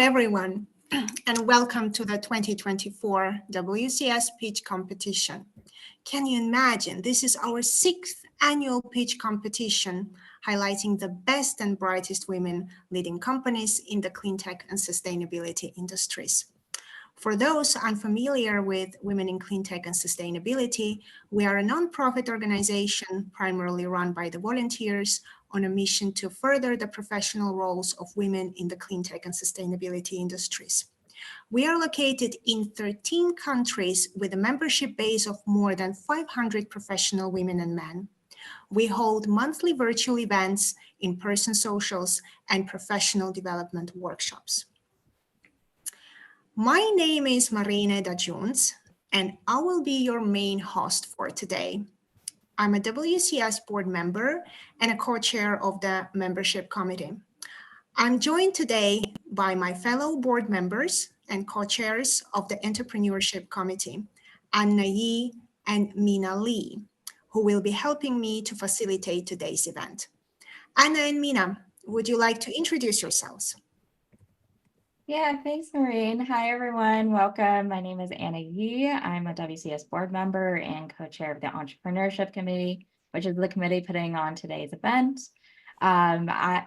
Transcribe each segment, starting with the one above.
everyone, and welcome to the 2024 WCS Pitch Competition. Can you imagine? This is our 6th annual pitch competition, highlighting the best and brightest women leading companies in the clean tech and sustainability industries. For those unfamiliar with Women in Clean Tech and Sustainability, we are a nonprofit organization primarily run by the volunteers on a mission to further the professional roles of women in the clean tech and sustainability industries. We are located in 13 countries with a membership base of more than 500 professional women and men. We hold monthly virtual events, in-person socials, and professional development workshops. My name is Marine Dajuns, and I will be your main host for today. I'm a WCS board member and a co-chair of the membership committee. I'm joined today by my fellow board members and co-chairs of the entrepreneurship committee, Anna Yi and Mina Lee, who will be helping me to facilitate today's event. Anna and Mina, would you like to introduce yourselves? Yeah, thanks, Maureen. Hi, everyone. Welcome. My name is Anna Yi. I'm a WCS board member and co-chair of the Entrepreneurship Committee, which is the committee putting on today's event.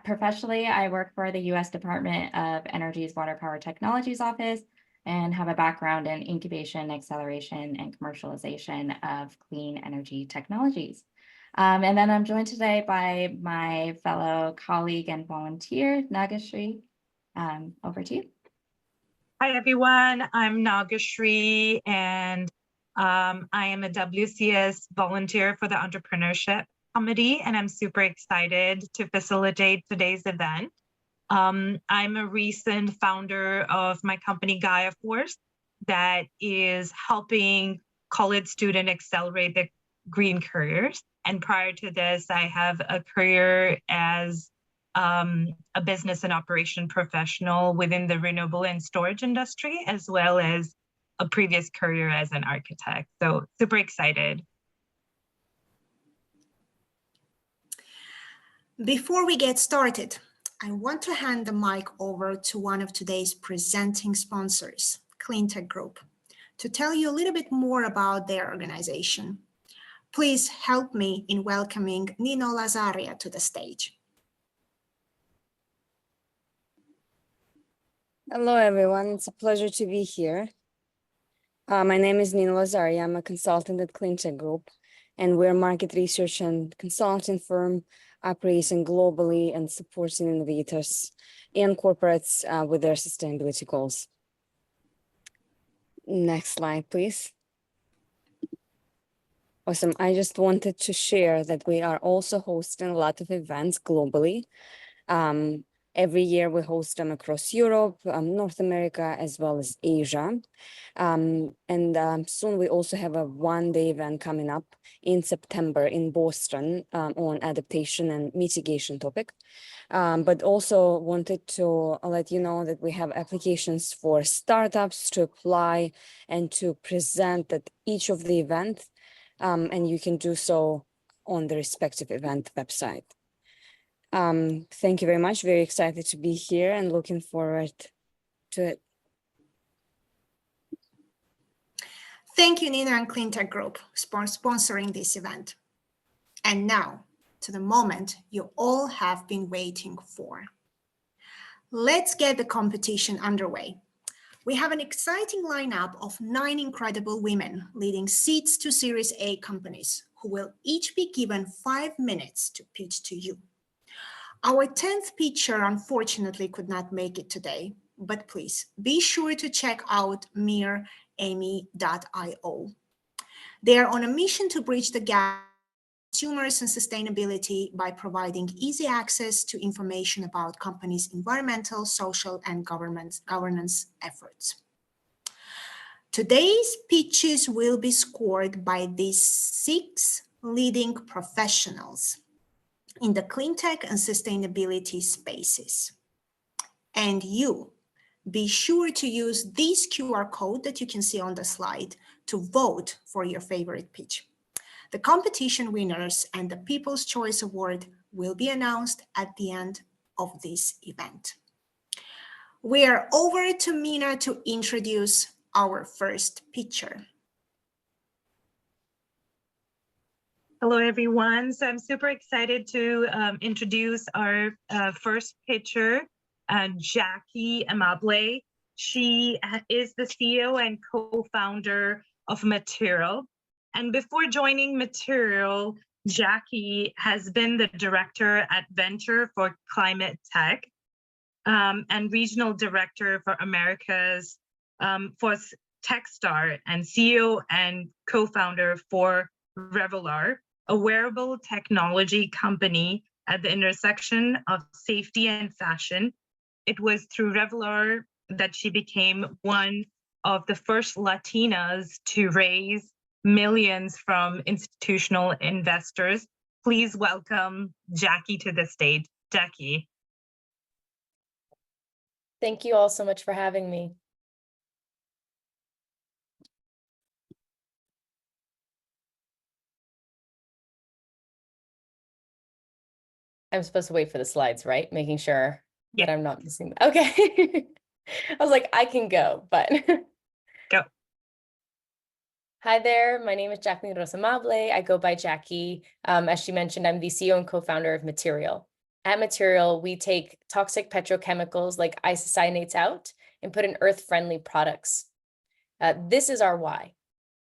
Professionally, I work for the U.S. Department of Energy's Water Power Technologies Office and have a background in incubation, acceleration, and commercialization of clean energy technologies. And then I'm joined today by my fellow colleague and volunteer, Nagashri. Over to you. Hi, everyone. I'm Nagashri, and I am a WCS volunteer for the Entrepreneurship Committee, and I'm super excited to facilitate today's event. I'm a recent founder of my company, Gaia Force, that is helping college students accelerate their green careers. And prior to this, I have a career as a business and operation professional within the renewable and storage industry, as well as a previous career as an architect. So super excited. Before we get started, I want to hand the mic over to one of today's presenting sponsors, Cleantech Group, to tell you a little bit more about their organization. Please help me in welcoming Nino Lazaria to the stage. Hello, everyone. It's a pleasure to be here. My name is Nina Lazaria. I'm a consultant at Cleantech Group, and we're a market research and consulting firm operating globally and supporting innovators and corporates with their sustainability goals. Next slide, please. Awesome. I just wanted to share that we are also hosting a lot of events globally. Every year we host them across Europe, North America, as well as Asia. Soon we also have a one-day event coming up in September in Boston on adaptation and mitigation topic. But also wanted to let you know that we have applications for startups to apply and to present at each of the events, and you can do so on the respective event website. Thank you very much. Very excited to be here and looking forward to it. Thank you, Nina and Cleantech Group, for sponsoring this event. And now to the moment you all have been waiting for. Let's get the competition underway. We have an exciting lineup of 9 incredible women leading seeds to Series A companies who will each be given 5 minutes to pitch to you. Our 10th pitcher unfortunately could not make it today, but please be sure to check out miramy.io. They are on a mission to bridge the gap between consumers and sustainability by providing easy access to information about companies' environmental, social, and governance efforts. Today's pitches will be scored by these 6 leading professionals in the clean tech and sustainability spaces. And you, be sure to use this QR code that you can see on the slide to vote for your favorite pitch. The competition winners and the People's Choice Award will be announced at the end of this event. We are over to Mina to introduce our first pitcher. Hello, everyone. So I'm super excited to introduce our first pitcher, Jackie Amable. She is the CEO and co-founder of Material. And before joining Material, Jackie has been the director at Venture for Climate Tech and regional director for Americas for Techstar, and CEO and co-founder for Revelar, a wearable technology company at the intersection of safety and fashion. It was through Revelar that she became one of the first Latinas to raise millions from institutional investors. Please welcome Jackie to the stage. Jackie. Thank you all so much for having me. I'm supposed to wait for the slides, right? Making sure that I'm not missing. Okay. I was like, I can go, but. Go. Hi there, my name is Jacqueline Rosamable. I go by Jackie. As she mentioned, I'm the CEO and co-founder of Material. At Material, we take toxic petrochemicals like isocyanates out and put in earth-friendly products. This is our why.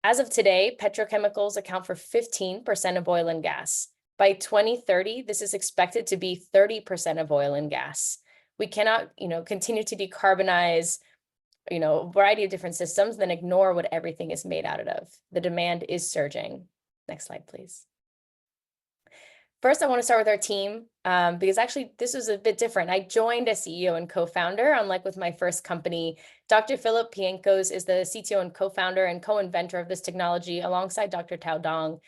As of today, petrochemicals account for 15% of oil and gas. By 2030, this is expected to be 30% of oil and gas. We cannot, continue to decarbonize, a variety of different systems, then ignore what everything is made out of. The demand is surging. Next slide, please. First, I want to start with our team because actually this was a bit different. I joined as CEO and co-founder, unlike with my first company. Dr. Philip Pienkos is the CTO and co-founder and co-inventor of this technology alongside Dr. Tao Dong.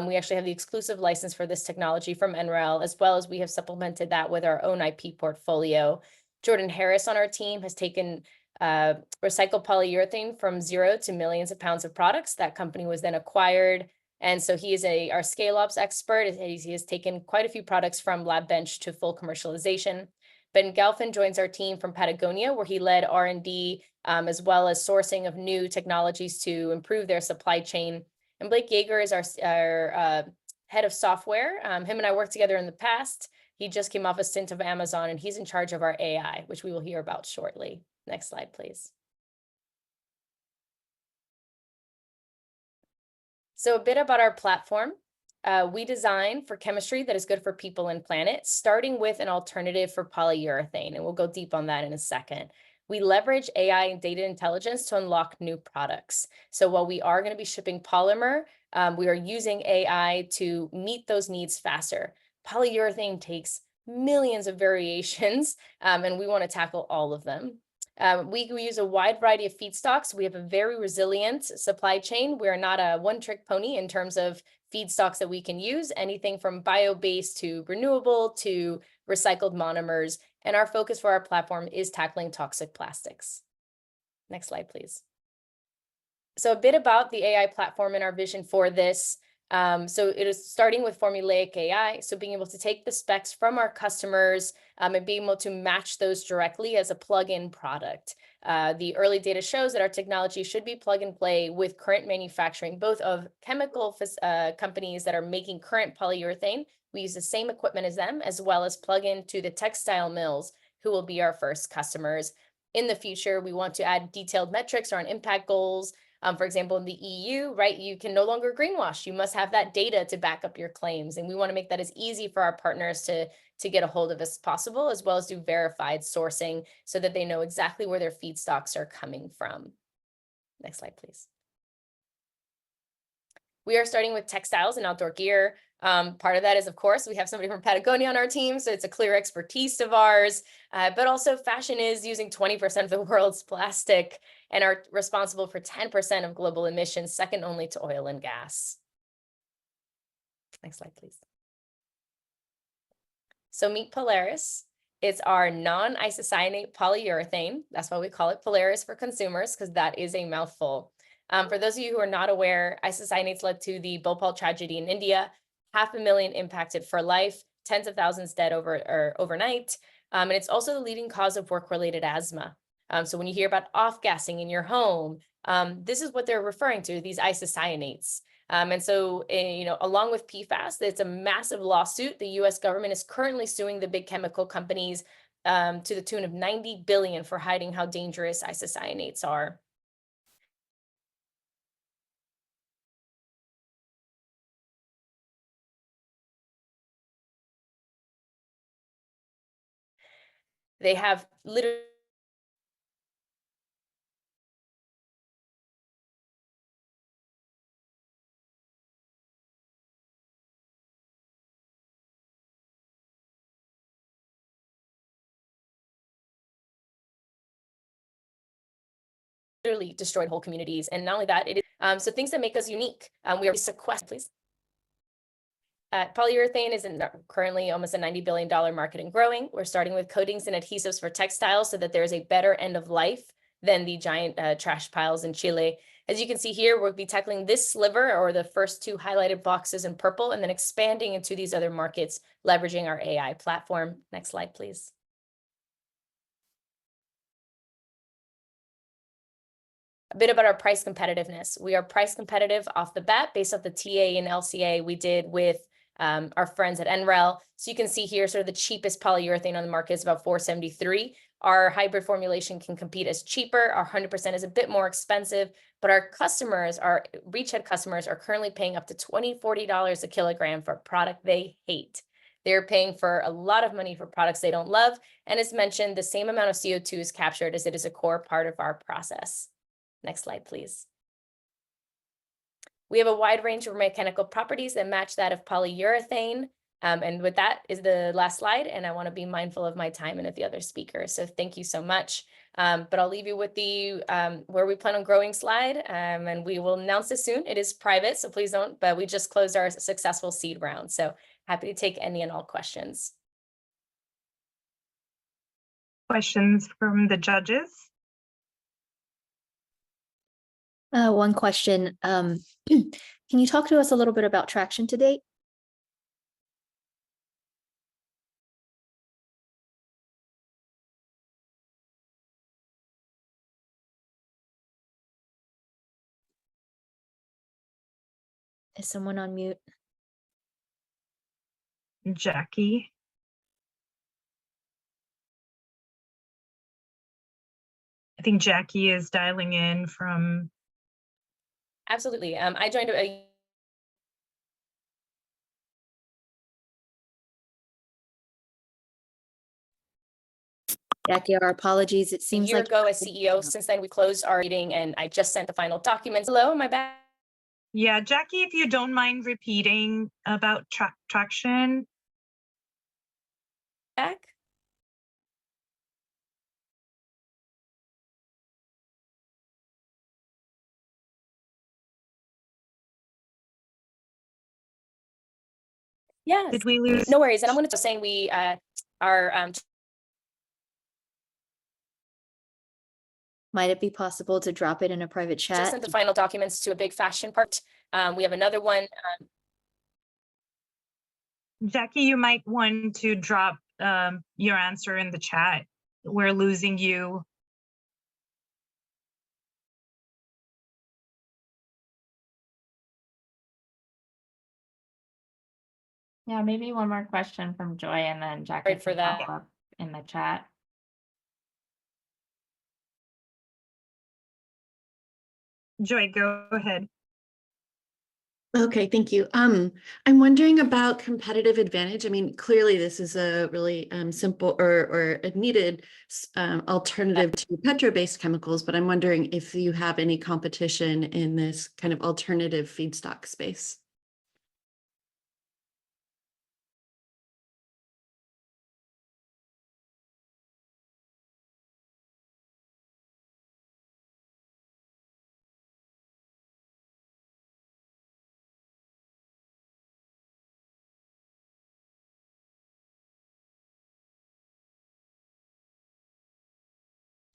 We actually have the exclusive license for this technology from NREL, as well as we have supplemented that with our own IP portfolio. Jordan Harris on our team has taken recycled polyurethane from 0 to millions of pounds of products. That company was then acquired. And so he is our scale ops expert. He has taken quite a few products from lab bench to full commercialization. Ben Galfin joins our team from Patagonia, where he led R&D as well as sourcing of new technologies to improve their supply chain. And Blake Yeager is our head of software. Him and I worked together in the past. He just came off a stint of Amazon, and he's in charge of our AI, which we will hear about shortly. Next slide, please. So a bit about our platform. We design for chemistry that is good for people and planet, starting with an alternative for polyurethane, and we'll go deep on that in a second. We leverage AI and data intelligence to unlock new products. So while we are going to be shipping polymer, we are using AI to meet those needs faster. Polyurethane takes millions of variations, and we want to tackle all of them. We use a wide variety of feedstocks. We have a very resilient supply chain. We're not a one-trick pony in terms of feedstocks that we can use, anything from bio-based to renewable to recycled monomers. And our focus for our platform is tackling toxic plastics. Next slide, please. So a bit about the AI platform and our vision for this. So it is starting with formulaic AI. So being able to take the specs from our customers and being able to match those directly as a plug-in product. The early data shows that our technology should be plug and play with current manufacturing, both of chemical companies that are making current polyurethane. We use the same equipment as them, as well as plug into the textile mills who will be our first customers. In the future, we want to add detailed metrics around impact goals. For example, in the EU, right, you can no longer greenwash. You must have that data to back up your claims. And we want to make that as easy for our partners to get a hold of as possible, as well as do verified sourcing so that they know exactly where their feedstocks are coming from. Next slide, please. We are starting with textiles and outdoor gear. Part of that is, of course, we have somebody from Patagonia on our team, so it's a clear expertise of ours. But also fashion is using 20% of the world's plastic and are responsible for 10% of global emissions, second only to oil and gas. Next slide, please. So meet Polaris. It's our non-isocyanate polyurethane. That's why we call it Polaris for consumers, because that is a mouthful. For those of you who are not aware, isocyanates led to the Bhopal tragedy in India, 500,000 impacted for life, tens of thousands dead overnight. And it's also the leading cause of work-related asthma. So when you hear about off-gassing in your home, this is what they're referring to, these isocyanates. And so, along with PFAS, it's a massive lawsuit. The US government is currently suing the big chemical companies to the tune of 90 billion for hiding how dangerous isocyanates are. They have literally destroyed whole communities. And not only that, it is so things that make us unique. We are sequestered, please. Polyurethane is currently almost a $90 billion market and growing. We're starting with coatings and adhesives for textiles so that there is a better end of life than the giant trash piles in Chile. As you can see here, we'll be tackling this sliver or the first two highlighted boxes in purple and then expanding into these other markets, leveraging our AI platform. Next slide, please. A bit about our price competitiveness. We are price competitive off the bat based off the TA and LCA we did with our friends at NREL. So you can see here sort of the cheapest polyurethane on the market is about $473. Our hybrid formulation can compete as cheaper. Our 100% is a bit more expensive, but our customers, our beachhead customers, are currently paying up to $20, $40 a kilogram for a product they hate. They're paying for a lot of money for products they don't love. And as mentioned, the same amount of CO2 is captured as it is a core part of our process. Next slide, please. We have a wide range of mechanical properties that match that of polyurethane. And with that is the last slide. And I want to be mindful of my time and of the other speakers. So thank you so much. But I'll leave you with the where we plan on growing slide. And we will announce this soon. It is private, so please don't. But we just closed our successful seed round. So happy to take any and all questions. Questions from the judges? One question. Can you talk to us a little bit about traction to date? Is someone on mute? Jackie. I think Jackie is dialing in from. Absolutely. I joined a Jackie, our apologies. It seems year like ago as CEO. Since then, we closed our meeting and I just sent the final documents. Hello, am I back? Yeah, Jackie, if you don't mind repeating about traction. Back? Yes. Did we lose? No worries. And I'm going to say we are. might it be possible to drop it in a private chat? Just sent the final documents to a big fashion part. We have another one. Jackie, you might want to drop your answer in the chat. We're losing you. Yeah, maybe one more question from Joy and then Jackie Right for that. Up in the chat. Joy, go ahead. Okay, thank you. I'm wondering about competitive advantage. I mean, clearly this is a really simple or a needed alternative to petro-based chemicals, but I'm wondering if you have any competition in this kind of alternative feedstock space.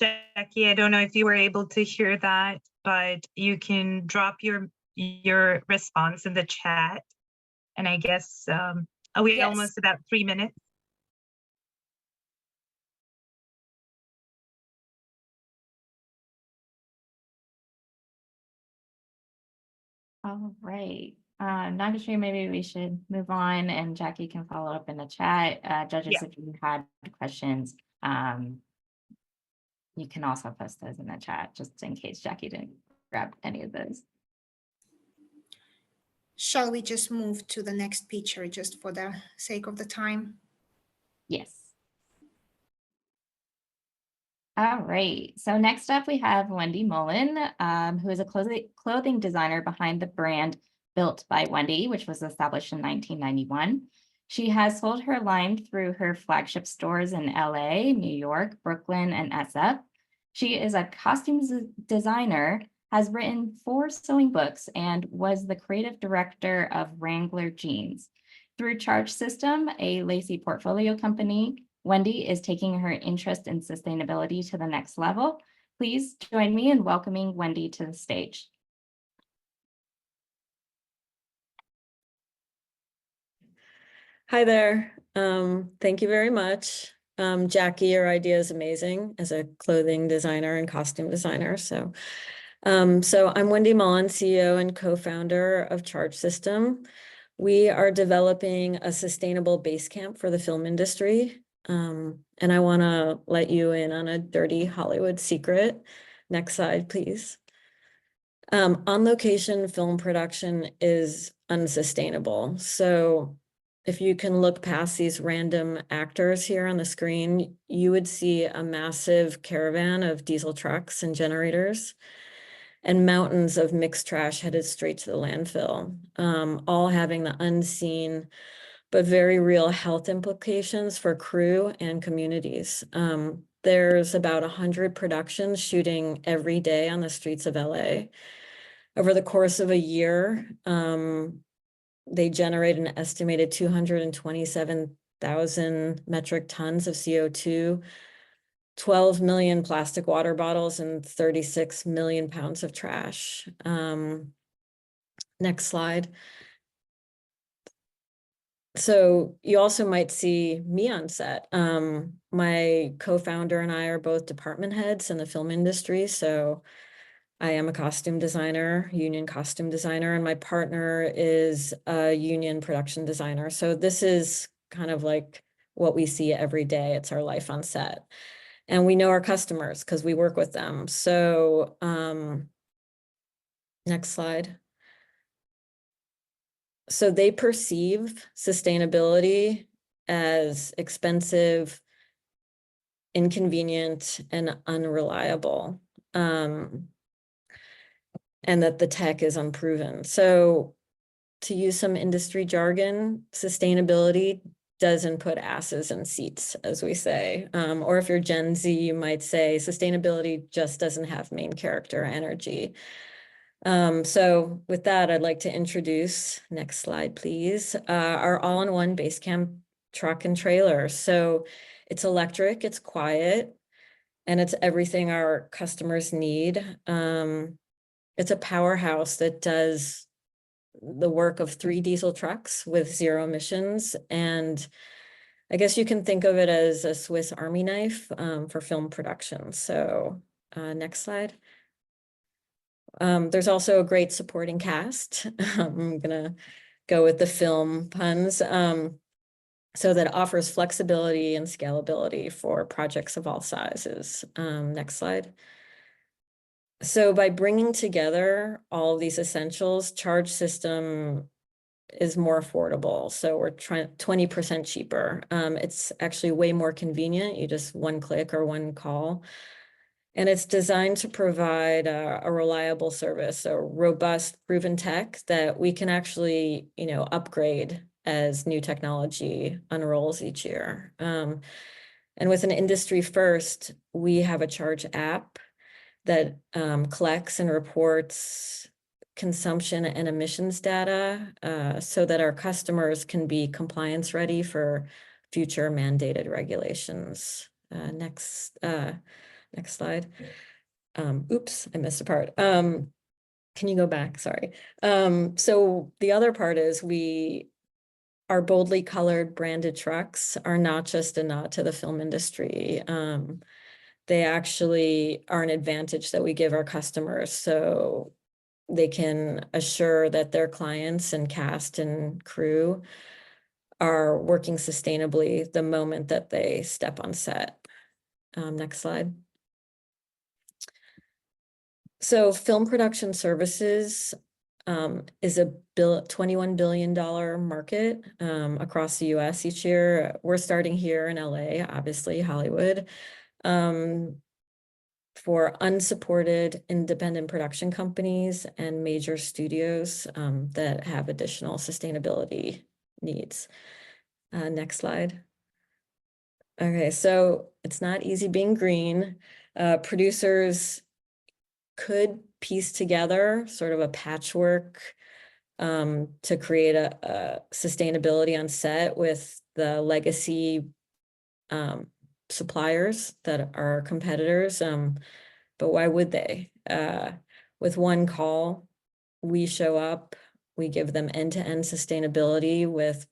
Jackie, I don't know if you were able to hear that, but you can drop your response in the chat. And I guess, are we Yes. almost about 3 minutes? All right. Nagashri, maybe we should move on and Jackie can follow up in the chat. Judges, Yeah. if you had questions, you can also post those in the chat just in case Jackie didn't grab any of those. Shall we just move to the next picture just for the sake of the time? Yes. All right. So next up, we have Wendy Mullen, who is a clothing designer behind the brand Built by Wendy, which was established in 1991. She has sold her line through her flagship stores in LA, New York, Brooklyn, and SF. She is a costumes designer, has written 4 sewing books, and was the creative director of Wrangler Jeans. Through Charge System, a Lacey portfolio company, Wendy is taking her interest in sustainability to the next level. Please join me in welcoming Wendy to the stage. Hi there. Thank you very much. Jackie, your idea is amazing as a clothing designer and costume designer. So I'm Wendy Mullen, CEO and co-founder of Charge System. We are developing a sustainable base camp for the film industry. And I want to let you in on a dirty Hollywood secret. Next slide, please. On location film production is unsustainable. So if you can look past these random actors here on the screen, you would see a massive caravan of diesel trucks and generators and mountains of mixed trash headed straight to the landfill, all having the unseen but very real health implications for crew and communities. There's about 100 productions shooting every day on the streets of LA. Over the course of a year, they generate an estimated 227,000 metric tons of CO2, 12 million plastic water bottles, and 36 million pounds of trash. Next slide. So you also might see me on set. My co-founder and I are both department heads in the film industry. So I am a costume designer, union costume designer, and my partner is a union production designer. So this is kind of like what we see every day. It's our life on set. And we know our customers because we work with them. So next slide. So they perceive sustainability as expensive, inconvenient, and unreliable. And that the tech is unproven. So to use some industry jargon, sustainability doesn't put asses in seats, as we say. Or if you're Gen Z, you might say sustainability just doesn't have main character energy. So with that, I'd like to introduce, next slide, please, our all-in-one Basecamp truck and trailer. So it's electric, it's quiet, and it's everything our customers need. It's a powerhouse that does the work of 3 diesel trucks with 0 emissions. And I guess you can think of it as a Swiss Army knife for film production. So next slide. There's also a great supporting cast. I'm gonna go with the film puns. So that offers flexibility and scalability for projects of all sizes. Next slide. So by bringing together all of these essentials, Charge System is more affordable. So we're trying 20% cheaper. It's actually way more convenient. You just one click or one call. And it's designed to provide a reliable service, a robust, proven tech that we can actually, upgrade as new technology unrolls each year. And with an industry first, we have a Charge app that collects and reports consumption and emissions data so that our customers can be compliance ready for future mandated regulations. Next slide. Oops, I missed a part. Can you go back? Sorry. So the other part is our boldly colored branded trucks are not just a nod to the film industry. They actually are an advantage that we give our customers. So they can assure that their clients and cast and crew are working sustainably the moment that they step on set. Next slide. So film production services is a $21 billion market across the US each year. We're starting here in LA, obviously Hollywood, for unsupported independent production companies and major studios that have additional sustainability needs. Next slide. Okay, so it's not easy being green. Producers could piece together sort of a patchwork to create a sustainability on set with the legacy suppliers that are competitors. But why would they? With one call, we show up, we give them end-to-end sustainability with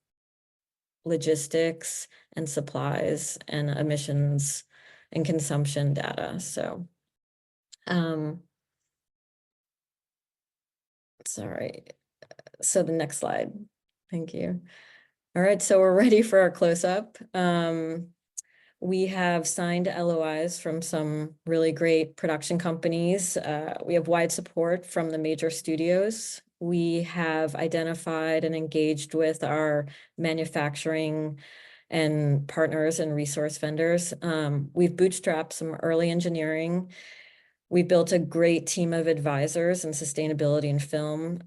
logistics and supplies and emissions and consumption data. So, sorry. So the next slide. Thank you. All right, so we're ready for our close-up. We have signed LOIs from some really great production companies. We have wide support from the major studios. We have identified and engaged with our manufacturing and partners and resource vendors. We've bootstrapped some early engineering. We built a great team of advisors in sustainability and film.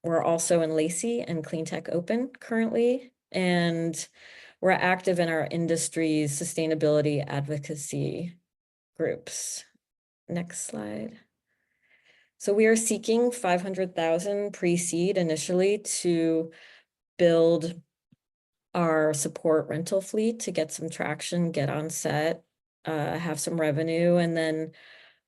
We're also in Lacey and Cleantech Open currently, and we're active in our industry's sustainability advocacy groups. Next slide. So we are seeking 500,000 pre-seed initially to build our support rental fleet to get some traction, get on set, have some revenue, and then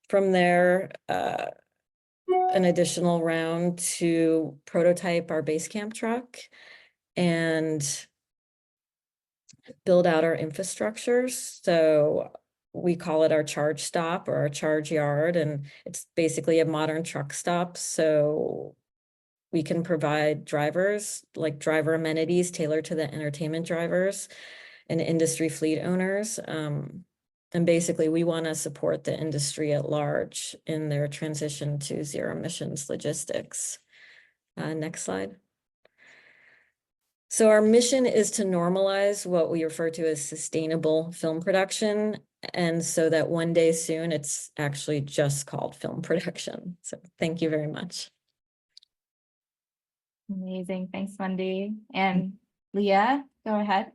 from there, an additional round to prototype our base camp truck and build out our infrastructures. So we call it our charge stop or our charge yard, and it's basically a modern truck stop. So we can provide drivers, like driver amenities tailored to the entertainment drivers and industry fleet owners. And basically, we want to support the industry at large in their transition to zero emissions logistics. Next slide. So our mission is to normalize what we refer to as sustainable film production. And so that one day soon, it's actually just called film production. So thank you very much. Amazing. Thanks, Wendy. And Leah, go ahead.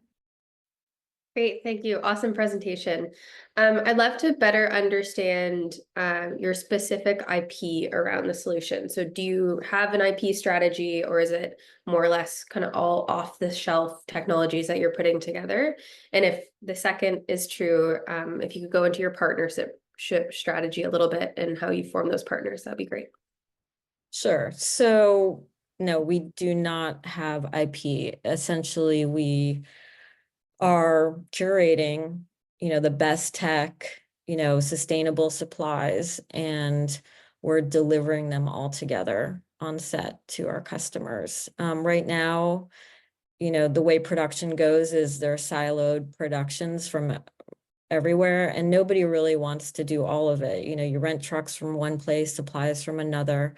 Great, thank you. Awesome presentation. I'd love to better understand your specific IP around the solution. So do you have an IP strategy, or is it more or less kind of all off the shelf technologies that you're putting together? And if the second is true, if you could go into your partnership strategy a little bit and how you form those partners, that'd be great. Sure. So no, we do not have IP. Essentially, we are curating, the best tech, sustainable supplies, and we're delivering them all together on set to our customers. Right now, the way production goes is they're siloed productions from everywhere, and nobody really wants to do all of it. You rent trucks from one place, supplies from another.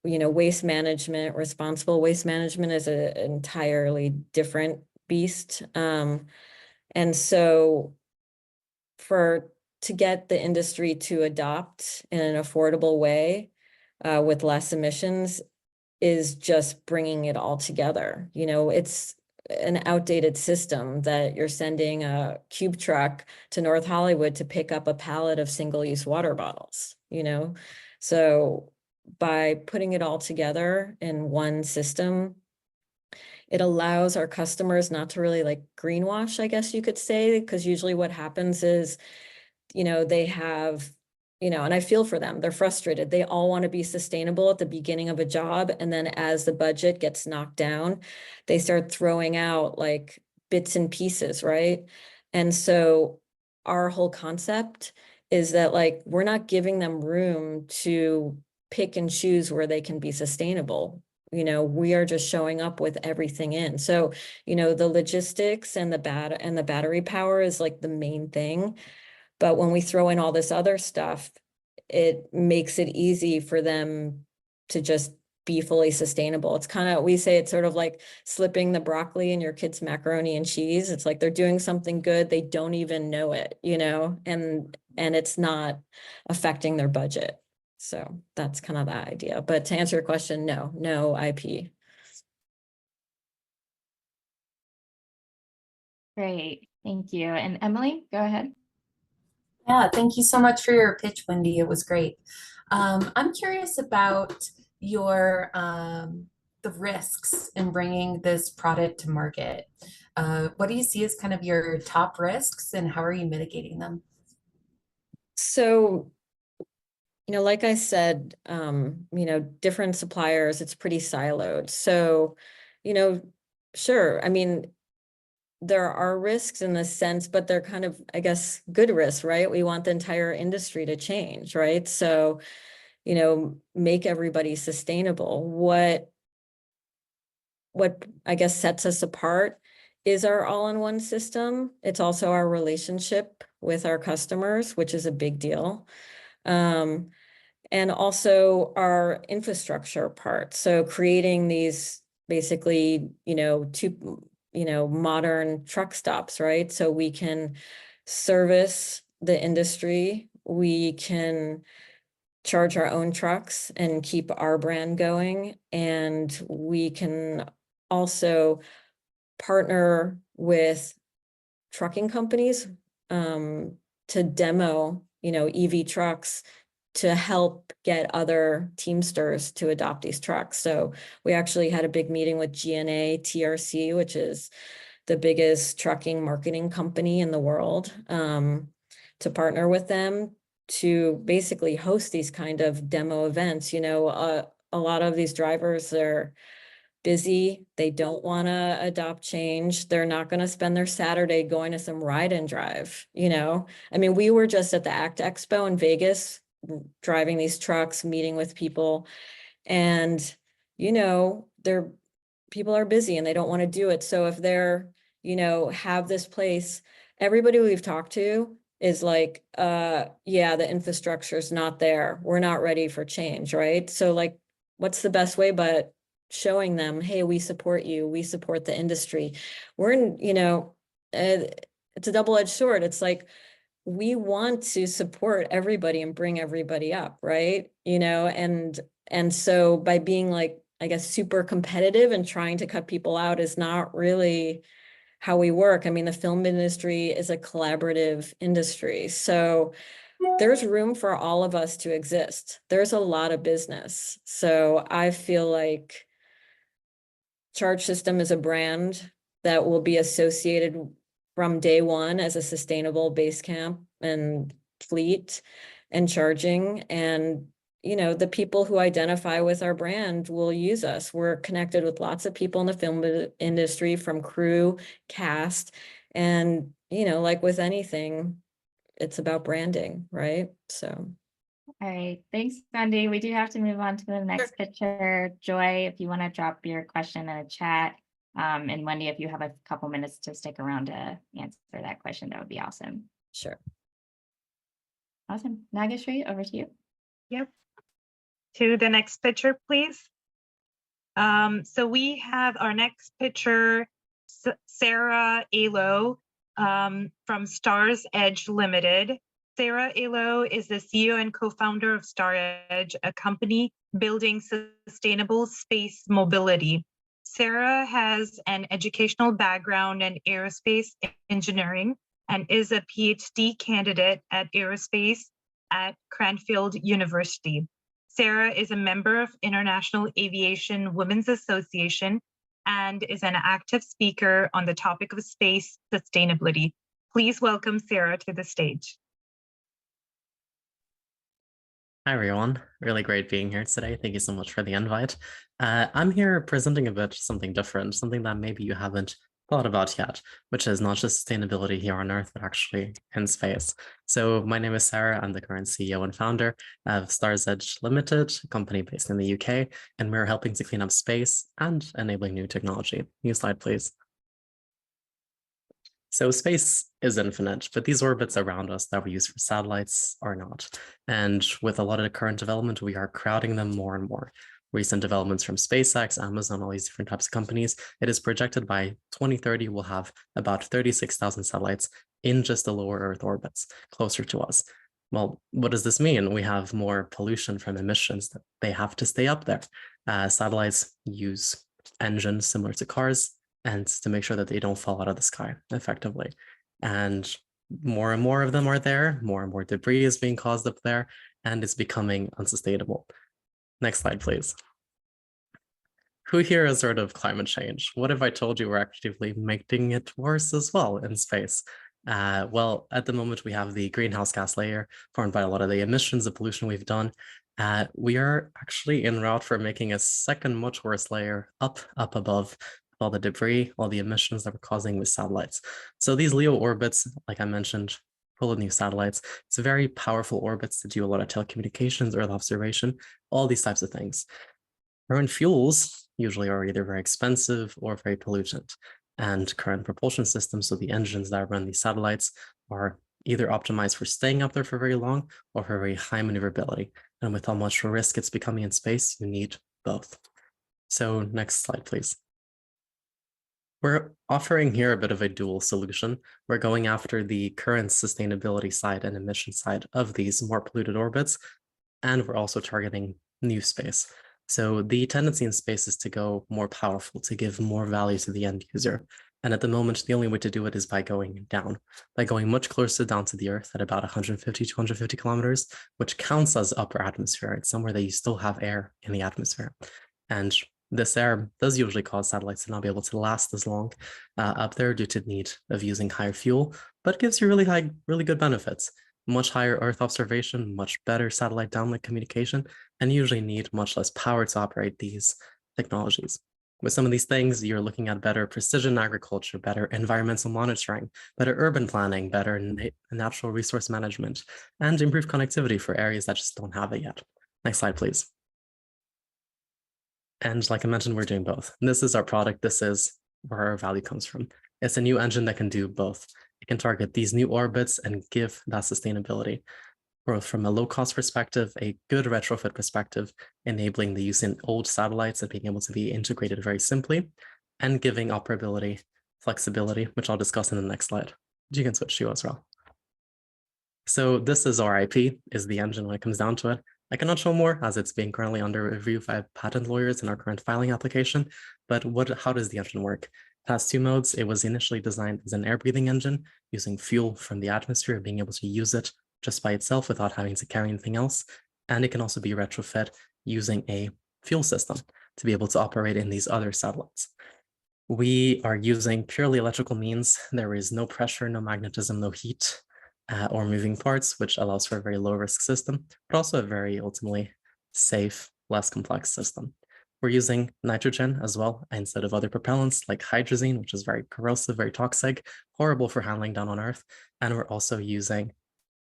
Waste management, responsible waste management is an entirely different beast. And so to get the industry to adopt in an affordable way with less emissions is just bringing it all together. It's an outdated system that you're sending a cube truck to North Hollywood to pick up a pallet of single-use water bottles, So by putting it all together in one system, it allows our customers not to really greenwash, I guess you could say, because usually what happens is, they have, and I feel for them, they're frustrated. They all want to be sustainable at the beginning of a job. And then as the budget gets knocked down, they start throwing out bits and pieces, right? And so our whole concept is that we're not giving them room to pick and choose where they can be sustainable. You know, we are just showing up with everything in. So, you know, the logistics and the battery power is like the main thing. But when we throw in all this other stuff, it makes it easy for them to just be fully sustainable. It's kind of, we say it's sort of like slipping the broccoli in your kid's macaroni and cheese. It's like they're doing something good, they don't even know it, you know, and it's not affecting their budget. So that's kind of the idea. But to answer your question, no IP. Great, thank you. And Emily, go ahead. Yeah, thank you so much for your pitch, Wendy. It was great. I'm curious about your the risks in bringing this product to market. What do you see as kind of your top risks, and how are you mitigating them? So, you know, like I said, you know, different suppliers, it's pretty siloed. So, you know, sure. I mean, there are risks in this sense, but they're kind of, I guess, good risks, right? We want the entire industry to change, right? So, you know, make everybody sustainable. What I guess sets us apart is our all-in-one system. It's also our relationship with our customers, which is a big deal. And also our infrastructure part. So creating these basically, you know, modern truck stops, right? So we can service the industry, we can charge our own trucks and keep our brand going, and we can also partner with trucking companies to demo, you know, EV trucks to help get other Teamsters to adopt these trucks. So we actually had a big meeting with GNA TRC, which is the biggest trucking marketing company in the world, to partner with them to basically host these kind of demo events. You know, a lot of these drivers, they're busy, they don't want to adopt change, they're not going to spend their Saturday going to some ride and drive, you know. I mean, we were just at the ACT Expo in Vegas, driving these trucks, meeting with people, and, you know, people are busy and they don't want to do it. So if they're, you know, have this place, everybody we've talked to is like, yeah, the infrastructure is not there, we're not ready for change, right? So like, what's the best way but showing them, hey, we support you, we support the industry. We're in, you know, it's a double-edged sword. It's like, we want to support everybody and bring everybody up, right? You know, and so by being like, I guess, super competitive and trying to cut people out is not really how we work. I mean, the film industry is a collaborative industry. So there's room for all of us to exist. There's a lot of business. So I feel like Charge System is a brand that will be associated from day one as a sustainable base camp and fleet and charging. And, you know, the people who identify with our brand will use us. We're connected with lots of people in the film industry, from crew, cast, and, you know, like with anything, it's about branding, right? So. All right, thanks, Wendy. We do have to move on to the next picture. Joy, if you want to drop your question in a chat, and Wendy, if you have a couple minutes to stick around to answer that question, that would be awesome. Sure. Awesome. Nagashri, over to you. Yep. To the next picture, please. So we have our next picture, Sarah Alo from Stars Edge Limited. Sarah Alo is the CEO and co-founder of Star Edge, a company building sustainable space mobility. Sarah has an educational background in aerospace engineering and is a PhD candidate at aerospace at Cranfield University. Sarah is a member of International Aviation Women's Association and is an active speaker on the topic of space sustainability. Please welcome Sarah to the stage. Hi, everyone. Really great being here today. Thank you so much for the invite. I'm here presenting a bit something different, something that maybe you haven't thought about yet, which is not just sustainability here on Earth, but actually in space. So my name is Sarah. I'm the current CEO and founder of Stars Edge Limited, a company based in the UK, and we're helping to clean up space and enabling new technology. New slide, please. So space is infinite, but these orbits around us that we use for satellites are not. And with a lot of the current development, we are crowding them more and more. Recent developments from SpaceX, Amazon, all these different types of companies, it is projected by 2030 we'll have about 36,000 satellites in just the lower Earth orbits, closer to us. Well, what does this mean? We have more pollution from emissions that they have to stay up there. Satellites use engines similar to cars, and to make sure that they don't fall out of the sky effectively. And more of them are there, more and more debris is being caused up there, and it's becoming unsustainable. Next slide, please. Who here has heard of climate change? What if I told you we're actively making it worse as well in space? Well, at the moment, we have the greenhouse gas layer formed by a lot of the emissions, the pollution we've done. We are actually en route for making a second much worse layer up above all the debris, all the emissions that we're causing with satellites. So these LEO orbits, like I mentioned, full of new satellites, it's very powerful orbits to do a lot of telecommunications, Earth observation, all these types of things. Current fuels usually are either very expensive or very pollutant. And current propulsion systems, so the engines that run these satellites, are either optimized for staying up there for very long or for very high maneuverability. And with how much risk it's becoming in space, you need both. So next slide, please. We're offering here a bit of a dual solution. We're going after the current sustainability side and emission side of these more polluted orbits, and we're also targeting new space. So the tendency in space is to go more powerful, to give more value to the end user. And at the moment, the only way to do it is by going down, by going much closer down to the Earth at about 150 to 250 kilometers, which counts as upper atmosphere. It's somewhere that you still have air in the atmosphere. And this air does usually cause satellites to not be able to last as long up there due to the need of using higher fuel, but gives you really good benefits. Much higher Earth observation, much better satellite downlink communication, and usually need much less power to operate these technologies. With some of these things, you're looking at better precision agriculture, better environmental monitoring, better urban planning, better natural resource management, and improved connectivity for areas that just don't have it yet. Next slide, please. And like I mentioned, we're doing both. This is our product. This is where our value comes from. It's a new engine that can do both. It can target these new orbits and give that sustainability, both from a low-cost perspective, a good retrofit perspective, enabling the use in old satellites and being able to be integrated very simply, and giving operability, flexibility, which I'll discuss in the next slide. You can switch to as well. So this is our IP, is the engine when it comes down to it. I cannot show more as it's being currently under review by patent lawyers in our current filing application, but how does the engine work? It has two modes. It was initially designed as an air-breathing engine, using fuel from the atmosphere, being able to use it just by itself without having to carry anything else. And it can also be retrofit using a fuel system to be able to operate in these other satellites. We are using purely electrical means. There is no pressure, no magnetism, no heat, or moving parts, which allows for a very low risk system, but also a very ultimately safe, less complex system. We're using nitrogen as well instead of other propellants like hydrazine, which is very corrosive, very toxic, horrible for handling down on Earth. And we're also using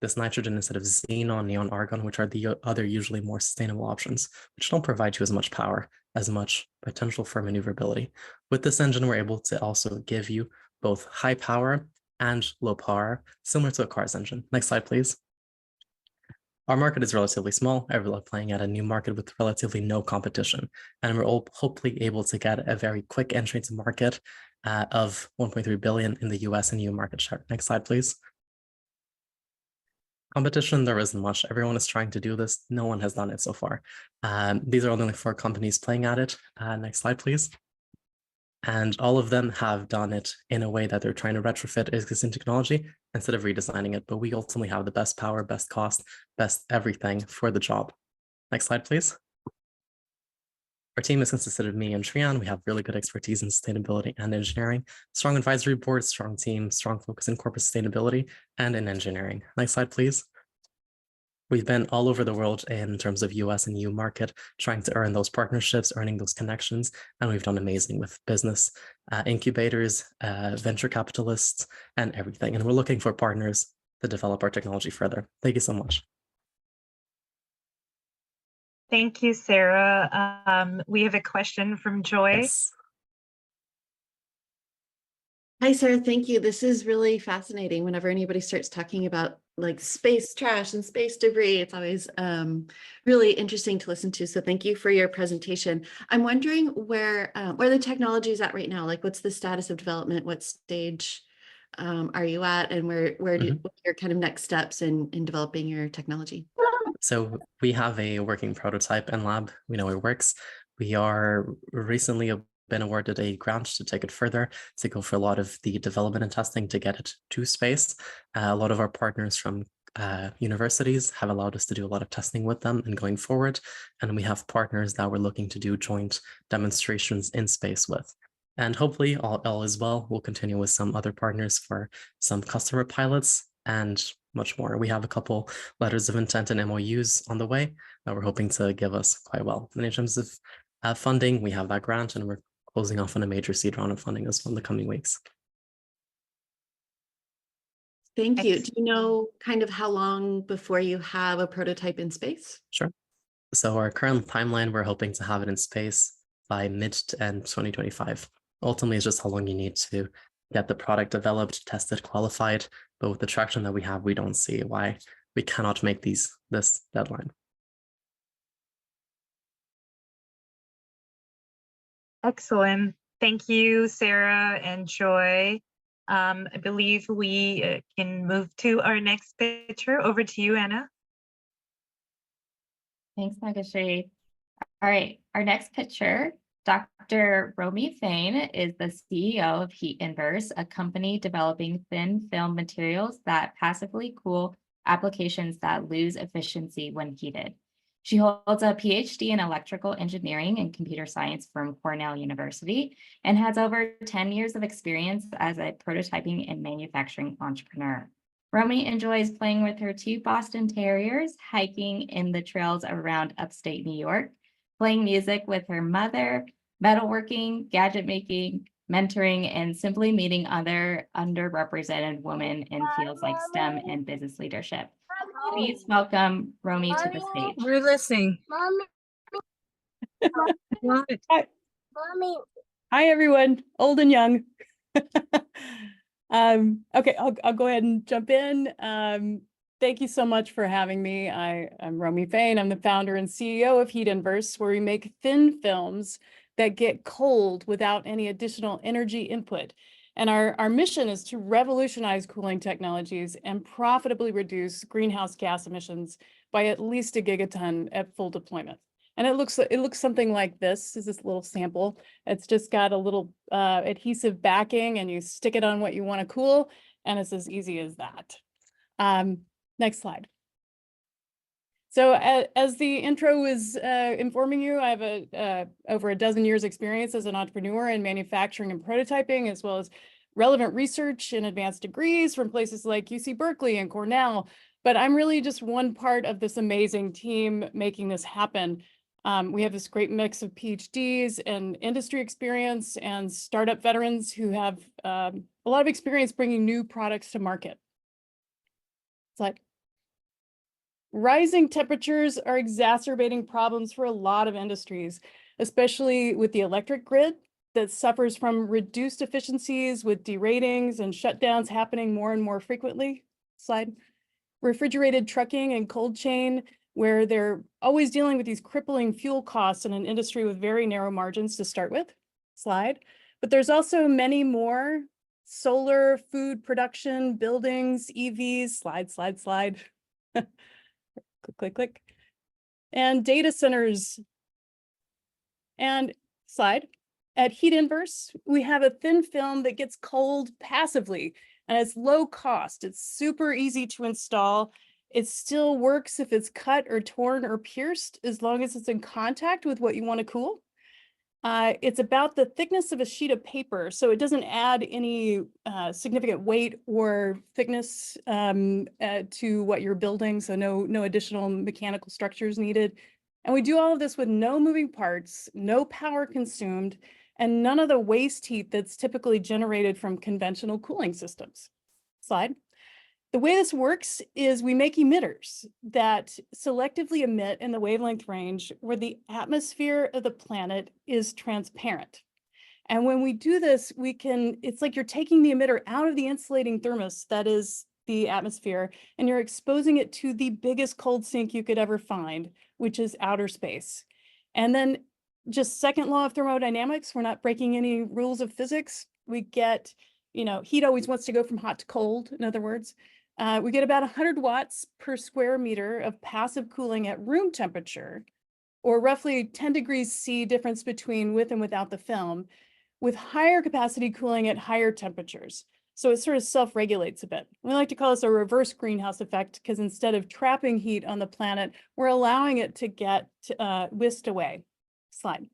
this nitrogen instead of xenon, neon, argon, which are the other usually more sustainable options, which don't provide you as much power, as much potential for maneuverability. With this engine, we're able to also give you both high power and low power, similar to a car's engine. Next slide, please. Our market is relatively small. We're playing at a new market with relatively no competition, and we're all hopefully able to get a very quick entry to market of 1.3 billion in the US and EU market share. Next slide, please. Competition, there isn't much. Everyone is trying to do this. No one has done it so far. These are only 4 companies playing at it. Next slide, please. And all of them have done it in a way that they're trying to retrofit existing technology instead of redesigning it. But we ultimately have the best power, best cost, best everything for the job. Next slide, please. Our team is consisted of me and Trian. We have really good expertise in sustainability and engineering, strong advisory board, strong team, strong focus in corporate sustainability and in engineering. Next slide, please. We've been all over the world in terms of US and EU market, trying to earn those partnerships, earning those connections, and we've done amazing with business incubators, venture capitalists, and everything. And we're looking for partners to develop our technology further. Thank you so much. Thank you, Sarah. We have a question from Joy. Yes. Hi, Sarah. Thank you. This is really fascinating. Whenever anybody starts talking about like space trash and space debris, it's always really interesting to listen to. So thank you for your presentation. I'm wondering where the technology is at right now. Like, what's the status of development? What stage are you at, and where what are your kind of next steps in developing your technology? So we have a working prototype in lab. We know it works. We are recently been awarded a grant to take it further, to go for a lot of the development and testing to get it to space. A lot of our partners from universities have allowed us to do a lot of testing with them and going forward. And we have partners that we're looking to do joint demonstrations in space with. And hopefully all is well. We'll continue with some other partners for some customer pilots and much more. We have a couple letters of intent and MOUs on the way that we're hoping to give us quite well. And in terms of funding, we have that grant, and we're closing off on a major seed round of funding as well in the coming weeks. Thank you. Do you know kind of how long before you have a prototype in space? Sure. So our current timeline, we're hoping to have it in space by mid to end 2025. Ultimately, it's just how long you need to get the product developed, tested, qualified. But with the traction that we have, we don't see why we cannot make this deadline. Excellent. Thank you, Sarah and Joy. I believe we can move to our next picture. Over to you, Anna. Thanks, Nagashri. All right, our next picture, Dr. Romy Fain is the CEO of Heat Inverse, a company developing thin film materials that passively cool applications that lose efficiency when heated. She holds a PhD in electrical engineering and computer science from Cornell University and has over 10 years of experience as a prototyping and manufacturing entrepreneur. Romy enjoys playing with her 2 Boston Terriers, hiking in the trails around upstate New York, playing music with her mother, metalworking, gadget making, mentoring, and simply meeting other underrepresented women in fields like STEM and business leadership. Please welcome Romy to the stage. We're listening. Mommy. Hi. Mommy. Hi, everyone, old and young. Okay, I'll go ahead and jump in. Thank you so much for having me. I'm Romy Fain. I'm the founder and CEO of Heat Inverse, where we make thin films that get cold without any additional energy input. And our mission is to revolutionize cooling technologies and profitably reduce greenhouse gas emissions by at least 1 gigaton at full deployment. And it looks something like this. This is this little sample. It's just got a little adhesive backing, and you stick it on what you want to cool, and it's as easy as that. Next slide. So as the intro was informing you, I have over a dozen years experience as an entrepreneur in manufacturing and prototyping, as well as relevant research and advanced degrees from places like UC Berkeley and Cornell. But I'm really just one part of this amazing team making this happen. We have this great mix of PhDs and industry experience and startup veterans who have a lot of experience bringing new products to market. Slide. Rising temperatures are exacerbating problems for a lot of industries, especially with the electric grid that suffers from reduced efficiencies with deratings and shutdowns happening more and more frequently. Slide. Refrigerated trucking and cold chain, where they're always dealing with these crippling fuel costs in an industry with very narrow margins to start with. Slide. But there's also many more: solar, food production, buildings, EVs, slide. Click. And data centers. And slide. At Heat Inverse, we have a thin film that gets cold passively, and it's low cost. It's super easy to install. It still works if it's cut or torn or pierced, as long as it's in contact with what you want to cool. It's about the thickness of a sheet of paper, so it doesn't add any significant weight or thickness to what you're building, so no additional mechanical structures needed. And we do all of this with no moving parts, no power consumed, and none of the waste heat that's typically generated from conventional cooling systems. Slide. The way this works is we make emitters that selectively emit in the wavelength range where the atmosphere of the planet is transparent. And when we do this, it's like you're taking the emitter out of the insulating thermos that is the atmosphere, and you're exposing it to the biggest cold sink you could ever find, which is outer space. And then just second law of thermodynamics, we're not breaking any rules of physics. We get, heat always wants to go from hot to cold, in other words. We get about 100 watts per square meter of passive cooling at room temperature, or roughly 10 degrees C difference between with and without the film, with higher capacity cooling at higher temperatures. So it sort of self-regulates a bit. We like to call this a reverse greenhouse effect because instead of trapping heat on the planet, we're allowing it to get whisked away. Slide.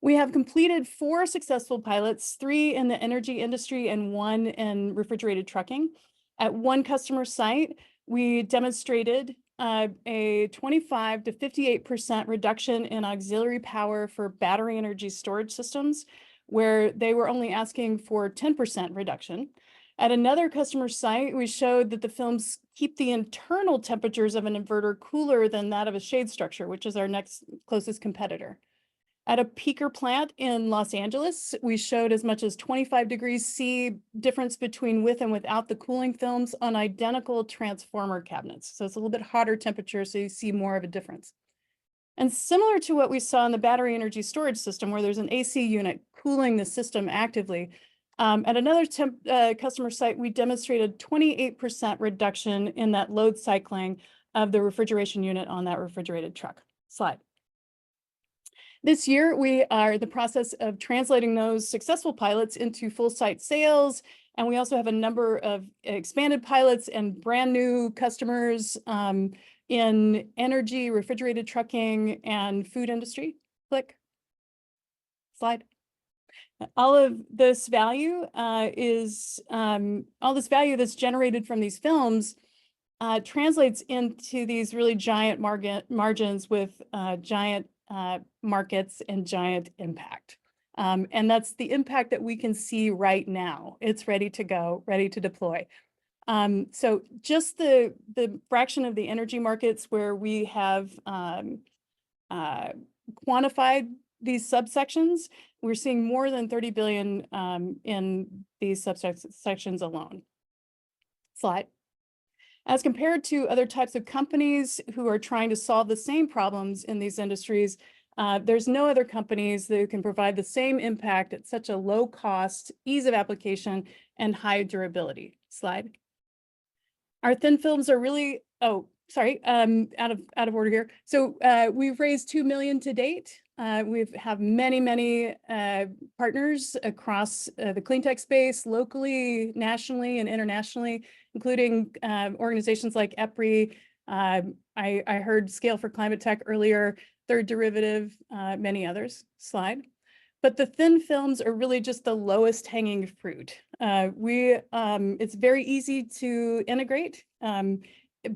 We have completed 4 successful pilots, 3 in the energy industry and 1 in refrigerated trucking. At one customer site, we demonstrated a 25 to 58% reduction in auxiliary power for battery energy storage systems, where they were only asking for 10% reduction. At another customer site, we showed that the films keep the internal temperatures of an inverter cooler than that of a shade structure, which is our next closest competitor. At a peaker plant in Los Angeles, we showed as much as 25 degrees C difference between with and without the cooling films on identical transformer cabinets. So it's a little bit hotter temperature, so you see more of a difference. And similar to what we saw in the battery energy storage system, where there's an AC unit cooling the system actively, at another customer site, we demonstrated 28% reduction in that load cycling of the refrigeration unit on that refrigerated truck. Slide. This year, we are in the process of translating those successful pilots into full site sales. And we also have a number of expanded pilots and brand new customers in energy, refrigerated trucking, and food industry. Click. Slide. All of this value all this value that's generated from these films translates into these really giant margins with giant markets and giant impact. And that's the impact that we can see right now. It's ready to go, ready to deploy. So just the fraction of the energy markets where we have quantified these subsections, we're seeing more than 30 billion in these subsections alone. Slide. As compared to other types of companies who are trying to solve the same problems in these industries, there's no other companies that can provide the same impact at such a low cost, ease of application, and high durability. Slide. Our thin films are really, out of order here. So we've raised 2 million to date. We have many partners across the cleantech space, locally, nationally, and internationally, including organizations like EPRI. I heard Scale for Climate Tech earlier, Third Derivative, many others. Slide. But the thin films are really just the lowest hanging fruit. It's very easy to integrate.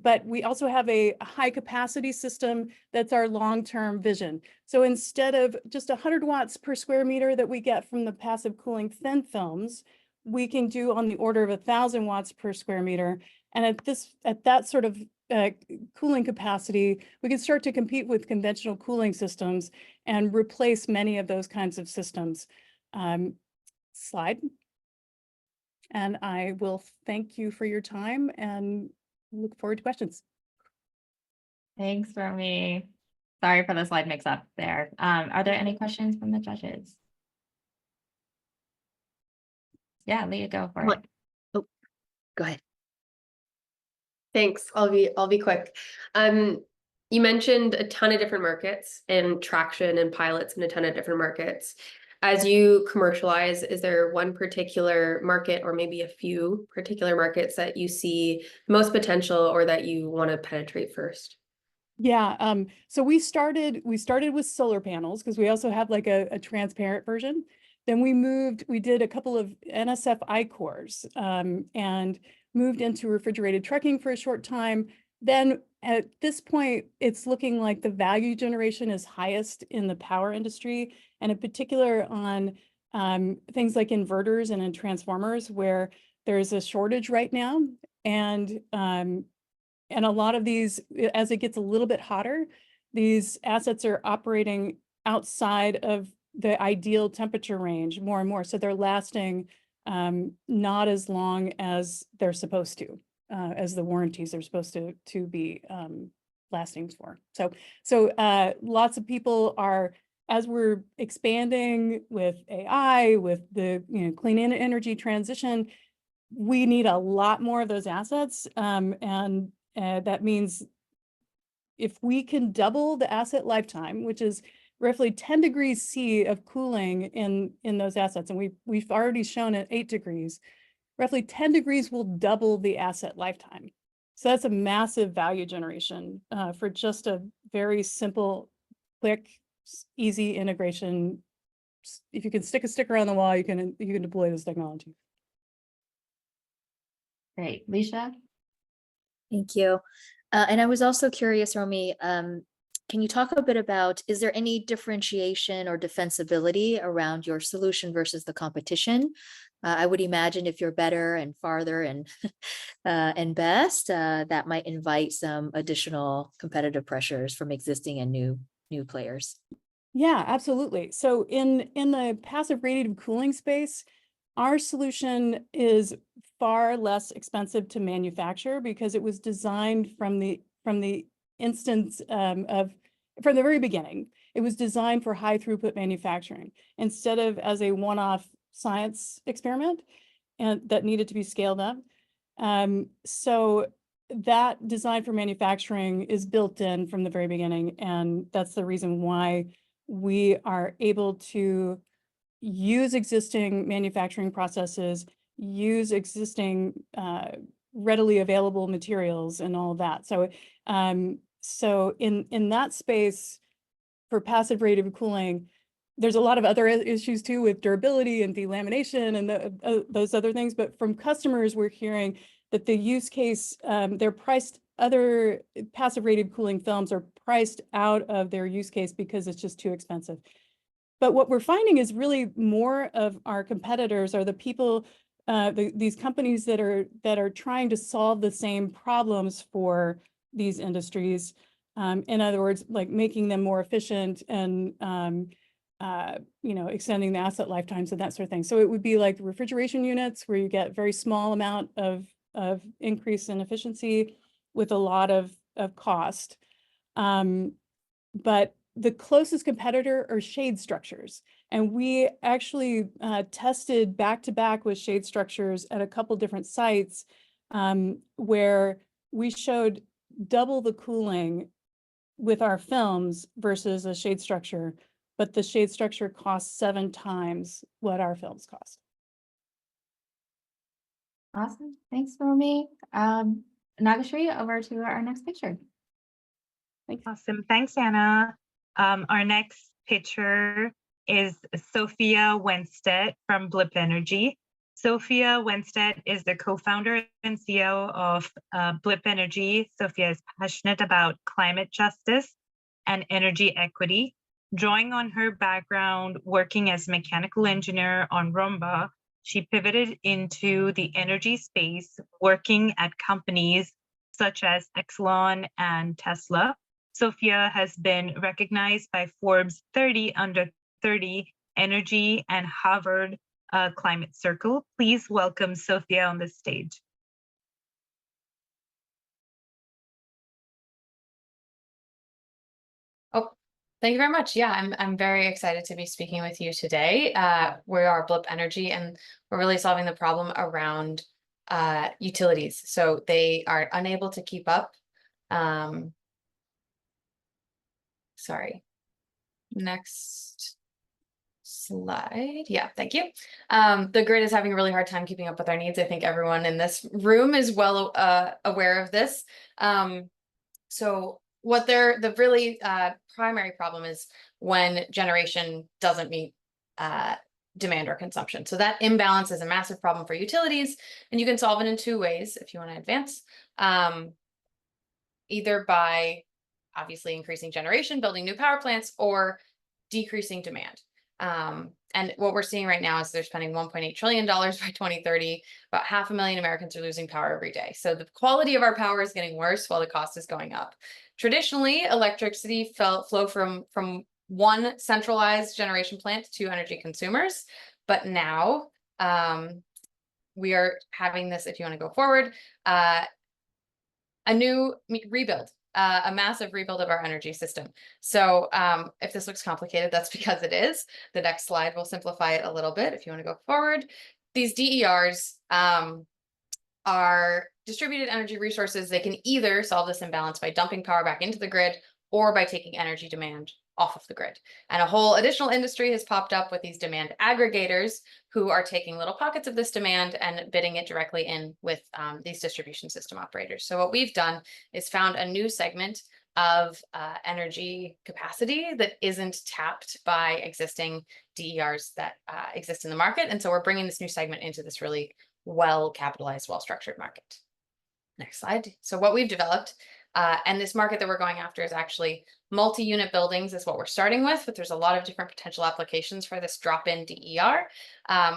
But we also have a high capacity system that's our long-term vision. So instead of just 100 watts per square meter that we get from the passive cooling thin films, we can do on the order of 1,000 watts per square meter. And at that sort of cooling capacity, we can start to compete with conventional cooling systems and replace many of those kinds of systems. Slide. And I will thank you for your time and look forward to questions. Thanks, Romy. Sorry for the slide mix-up there. Are there any questions from the judges? Yeah, Leah, go for it. Oh, go ahead. Thanks. I'll be quick. You mentioned a ton of different markets and traction and pilots in a ton of different markets. As you commercialize, is there one particular market or maybe a few particular markets that you see most potential or that you want to penetrate first? Yeah, so we started with solar panels because we also have like a transparent version. Then we did a couple of NSF I-cores and moved into refrigerated trucking for a short time. then at this point, it's looking like the value generation is highest in the power industry, and in particular on things like inverters and in transformers, where there's a shortage right now. And a lot of these, as it gets a little bit hotter, these assets are operating outside of the ideal temperature range more and more. So they're lasting not as long as they're supposed to, as the warranties are supposed to be lasting for. So lots of people are, as we're expanding with AI, with the clean energy transition, we need a lot more of those assets. And that means if we can double the asset lifetime, which is roughly 10 degrees C of cooling in those assets, and we've already shown at 8 degrees, roughly 10 degrees will double the asset lifetime. So that's a massive value generation for just a very simple, quick, easy integration. If you can stick a sticker on the wall, you can deploy this technology. Great. Leisha? Thank you. And I was also curious, Romy, can you talk a bit about, is there any differentiation or defensibility around your solution versus the competition? I would imagine if you're better and farther and and best, that might invite some additional competitive pressures from existing and new players. Yeah, absolutely. So in the passive radiative cooling space, our solution is far less expensive to manufacture because it was designed from the instance from the very beginning. It was designed for high throughput manufacturing instead of as a one-off science experiment, and that needed to be scaled up. So that design for manufacturing is built in from the very beginning, and that's the reason why we are able to use existing manufacturing processes, use existing readily available materials and all of that. So so in that space for passive radiative cooling, there's a lot of other issues too with durability and delamination and those other things. But from customers, we're hearing that the use case, they're priced, other passive radiative cooling films are priced out of their use case because it's just too expensive. But what we're finding is really more of our competitors are the people, these companies that are trying to solve the same problems for these industries. In other words, like making them more efficient and extending the asset lifetimes and that sort of thing. So it would be like refrigeration units where you get very small amount of increase in efficiency with a lot of cost. But the closest competitor are shade structures. And we actually tested back-to-back with shade structures at a couple different sites where we showed double the cooling with our films versus a shade structure, but the shade structure costs 7 times what our films cost. Awesome. Thanks, Romy. Nagashri, over to our next picture. Thanks. Awesome. Thanks, Anna. Our next picture is Sophia Wenstedt from Blip Energy. Sophia Wenstedt is the co-founder and CEO of Blip Energy. Sophia is passionate about climate justice and energy equity. Drawing on her background working as a mechanical engineer on Roomba, she pivoted into the energy space, working at companies such as Exelon and Tesla. Sophia has been recognized by Forbes 30 Under 30 Energy and Harvard Climate Circle. Please welcome Sophia on the stage. Oh, thank you very much. Yeah, I'm very excited to be speaking with you today. We are Blip Energy, and we're really solving the problem around utilities. So they are unable to keep up. Sorry. Next slide. Yeah, thank you. The grid is having a really hard time keeping up with our needs. I think everyone in this room is well aware of this. So what the really primary problem is when generation doesn't meet demand or consumption. So that imbalance is a massive problem for utilities, and you can solve it in 2 ways if you want to advance. either by obviously increasing generation, building new power plants, or decreasing demand. And what we're seeing right now is they're spending $1.8 trillion by 2030. About 500,000 Americans are losing power every day. So the quality of our power is getting worse while the cost is going up. Traditionally, electricity flow from one centralized generation plant to energy consumers. But now we are having this, if you want to go forward, a new rebuild. A massive rebuild of our energy system. So if this looks complicated, that's because it is. The next slide will simplify it a little bit. If you want to go forward, these DERs are distributed energy resources. They can either solve this imbalance by dumping power back into the grid or by taking energy demand off of the grid. And a whole additional industry has popped up with these demand aggregators who are taking little pockets of this demand and bidding it directly in with these distribution system operators. So what we've done is found a new segment of energy capacity that isn't tapped by existing DERs that exist in the market. And so we're bringing this new segment into this really well-capitalized, well-structured market. Next slide. So what we've developed, and this market that we're going after is actually multi-unit buildings is what we're starting with, but there's a lot of different potential applications for this drop-in DER.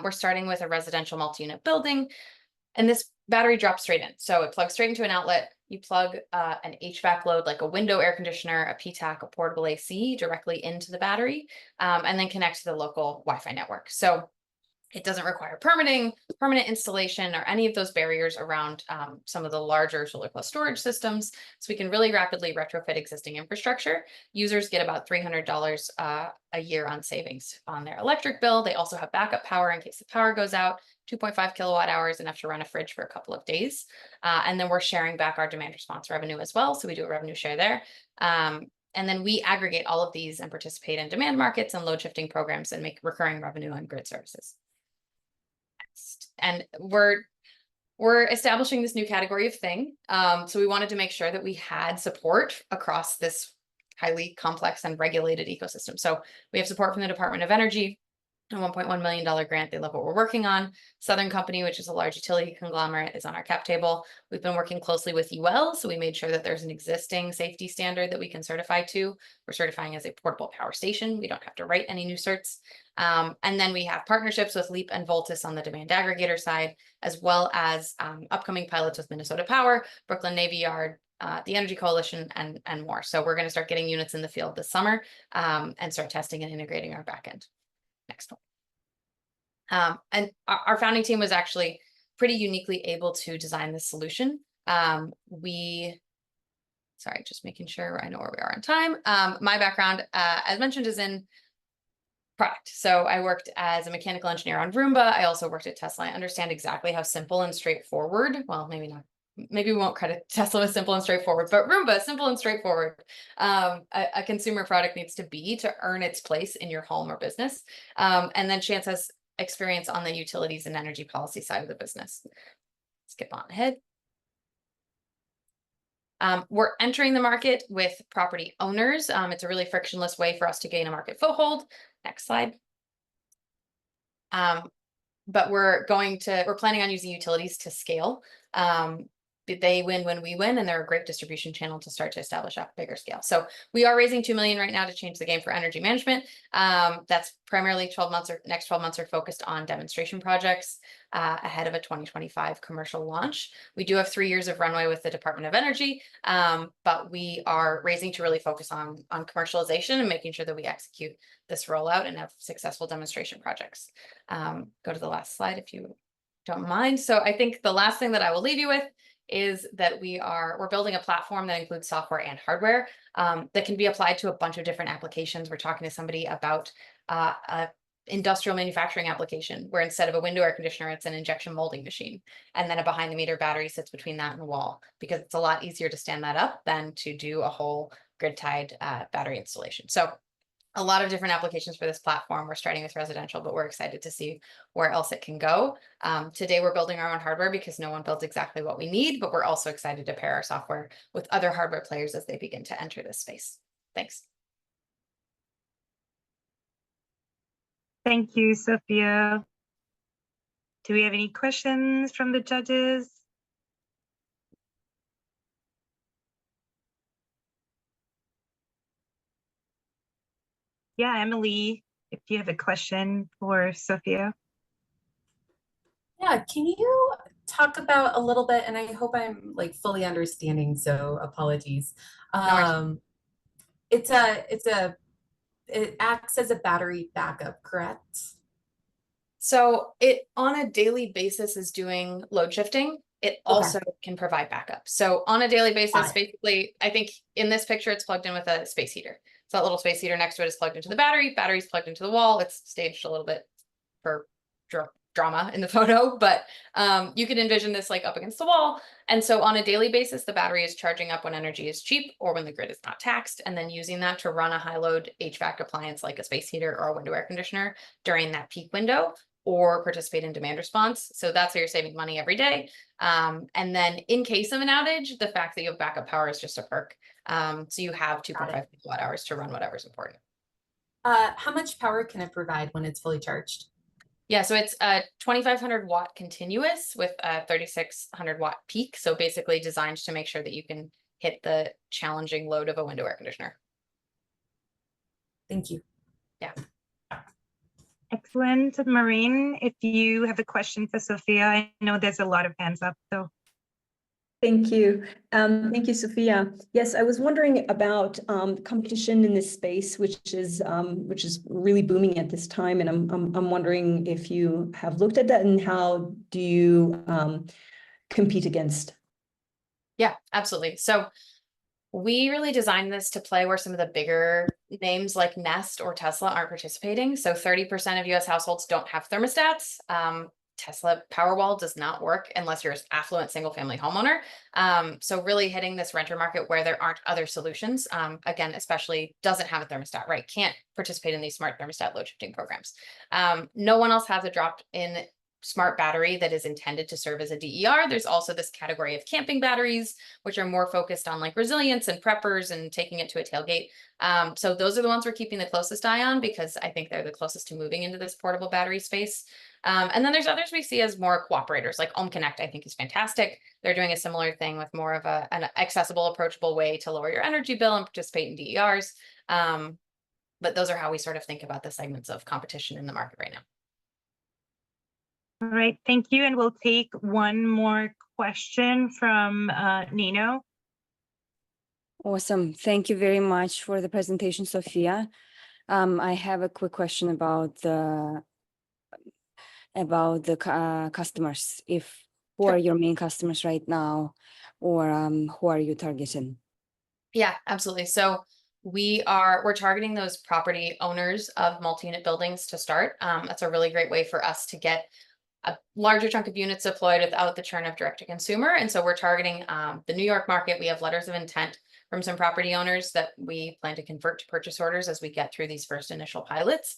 We're starting with a residential multi-unit building, and this battery drops straight in. So it plugs straight into an outlet. You plug an HVAC load like a window air conditioner, a PTAC, a portable AC directly into the battery, and then connect to the local Wi-Fi network. So it doesn't require permitting, permanent installation, or any of those barriers around some of the larger solar plus storage systems. So we can really rapidly retrofit existing infrastructure. Users get about $300 a year on savings on their electric bill. They also have backup power in case the power goes out, 2.5 kilowatt hours, enough to run a fridge for a couple of days. And then we're sharing back our demand response revenue as well. So we do a revenue share there. And then we aggregate all of these and participate in demand markets and load shifting programs and make recurring revenue on grid services. And we're establishing this new category of thing. So we wanted to make sure that we had support across this highly complex and regulated ecosystem. So we have support from the Department of Energy, a $1.1 million grant. They love what we're working on. Southern Company, which is a large utility conglomerate, is on our cap table. We've been working closely with UL, so we made sure that there's an existing safety standard that we can certify to. We're certifying as a portable power station. We don't have to write any new certs. And then we have partnerships with LEAP and Voltus on the demand aggregator side, as well as upcoming pilots with Minnesota Power, Brooklyn Navy Yard, the Energy Coalition, and more. So we're going to start getting units in the field this summer and start testing and integrating our backend. Next one. And our founding team was actually pretty uniquely able to design this solution. Sorry, just making sure I know where we are on time. My background, as mentioned, is in product. So I worked as a mechanical engineer on Roomba. I also worked at Tesla. I understand exactly how simple and straightforward, well, maybe not. Maybe we won't credit Tesla with simple and straightforward, but Roomba, simple and straightforward. A consumer product needs to be to earn its place in your home or business. And then Chance has experience on the utilities and energy policy side of the business. Skip on ahead. We're entering the market with property owners. It's a really frictionless way for us to gain a market foothold. Next slide. But we're planning on using utilities to scale. They win when we win, and they're a great distribution channel to start to establish a bigger scale. So we are raising $2 million right now to change the game for energy management. That's primarily 12 months or next 12 months are focused on demonstration projects ahead of a 2025 commercial launch. We do have 3 years of runway with the Department of Energy, but we are raising to really focus on commercialization and making sure that we execute this rollout and have successful demonstration projects. Go to the last slide if you don't mind. So I think the last thing that I will leave you with is that we're building a platform that includes software and hardware that can be applied to a bunch of different applications. We're talking to somebody about a industrial manufacturing application where instead of a window air conditioner, it's an injection molding machine. And then a behind the meter battery sits between that and the wall, because it's a lot easier to stand that up than to do a whole grid tied battery installation. So a lot of different applications for this platform. We're starting with residential, but we're excited to see where else it can go. Today, we're building our own hardware because no one builds exactly what we need, but we're also excited to pair our software with other hardware players as they begin to enter this space. Thanks. Thank you, Sophia. Do we have any questions from the judges? Yeah, Emily, if you have a question for Sophia. Yeah, can you talk about a little bit, and I hope I'm like fully understanding, so apologies. It acts as a battery backup, correct? So it on a daily basis is doing load shifting. It also can provide backup. So on a daily basis, basically, I think in this picture, it's plugged in with a space heater. So that little space heater next to it is plugged into the battery. Battery's plugged into the wall. It's staged a little bit for drama in the photo, but you could envision this like up against the wall. And so on a daily basis, the battery is charging up when energy is cheap or when the grid is not taxed, and then using that to run a high load HVAC appliance like a space heater or a window air conditioner during that peak window, or participate in demand response. So that's how you're saving money every day. And then in case of an outage, the fact that you have backup power is just a perk. So you have 2.5 kilowatt hours to run whatever's important. How much power can it provide when it's fully charged? Yeah, so it's a 2,500 watt continuous with a 3,600 watt peak. So basically designed to make sure that you can hit the challenging load of a window air conditioner. Thank you. Yeah. Excellent. Maureen, if you have a question for Sophia, I know there's a lot of hands up, so. Thank you. Thank you, Sophia. Yes, I was wondering about competition in this space, which is really booming at this time, and I'm wondering if you have looked at that and how do you compete against? Yeah, absolutely. So we really designed this to play where some of the bigger names like Nest or Tesla aren't participating. So 30% of US households don't have thermostats. Tesla Powerwall does not work unless you're an affluent single family homeowner. So really hitting this renter market where there aren't other solutions, again, especially doesn't have a thermostat, right? Can't participate in these smart thermostat load shifting programs. No one else has a drop-in smart battery that is intended to serve as a DER. There's also this category of camping batteries, which are more focused on like resilience and preppers and taking it to a tailgate. So those are the ones we're keeping the closest eye on because I think they're the closest to moving into this portable battery space. And then there's others we see as more cooperators, like Connect, I think is fantastic. They're doing a similar thing with more of an accessible, approachable way to lower your energy bill and participate in DERs. But those are how we sort of think about the segments of competition in the market right now. All right, thank you. And we'll take one more question from Nino. Awesome. Thank you very much for the presentation, Sophia. I have a quick question about the customers. Who are your main customers right now, or who are you targeting? Yeah, absolutely. So we're targeting those property owners of multi-unit buildings to start. That's a really great way for us to get a larger chunk of units deployed without the churn of direct to consumer. And so we're targeting the New York market. We have letters of intent from some property owners that we plan to convert to purchase orders as we get through these first initial pilots.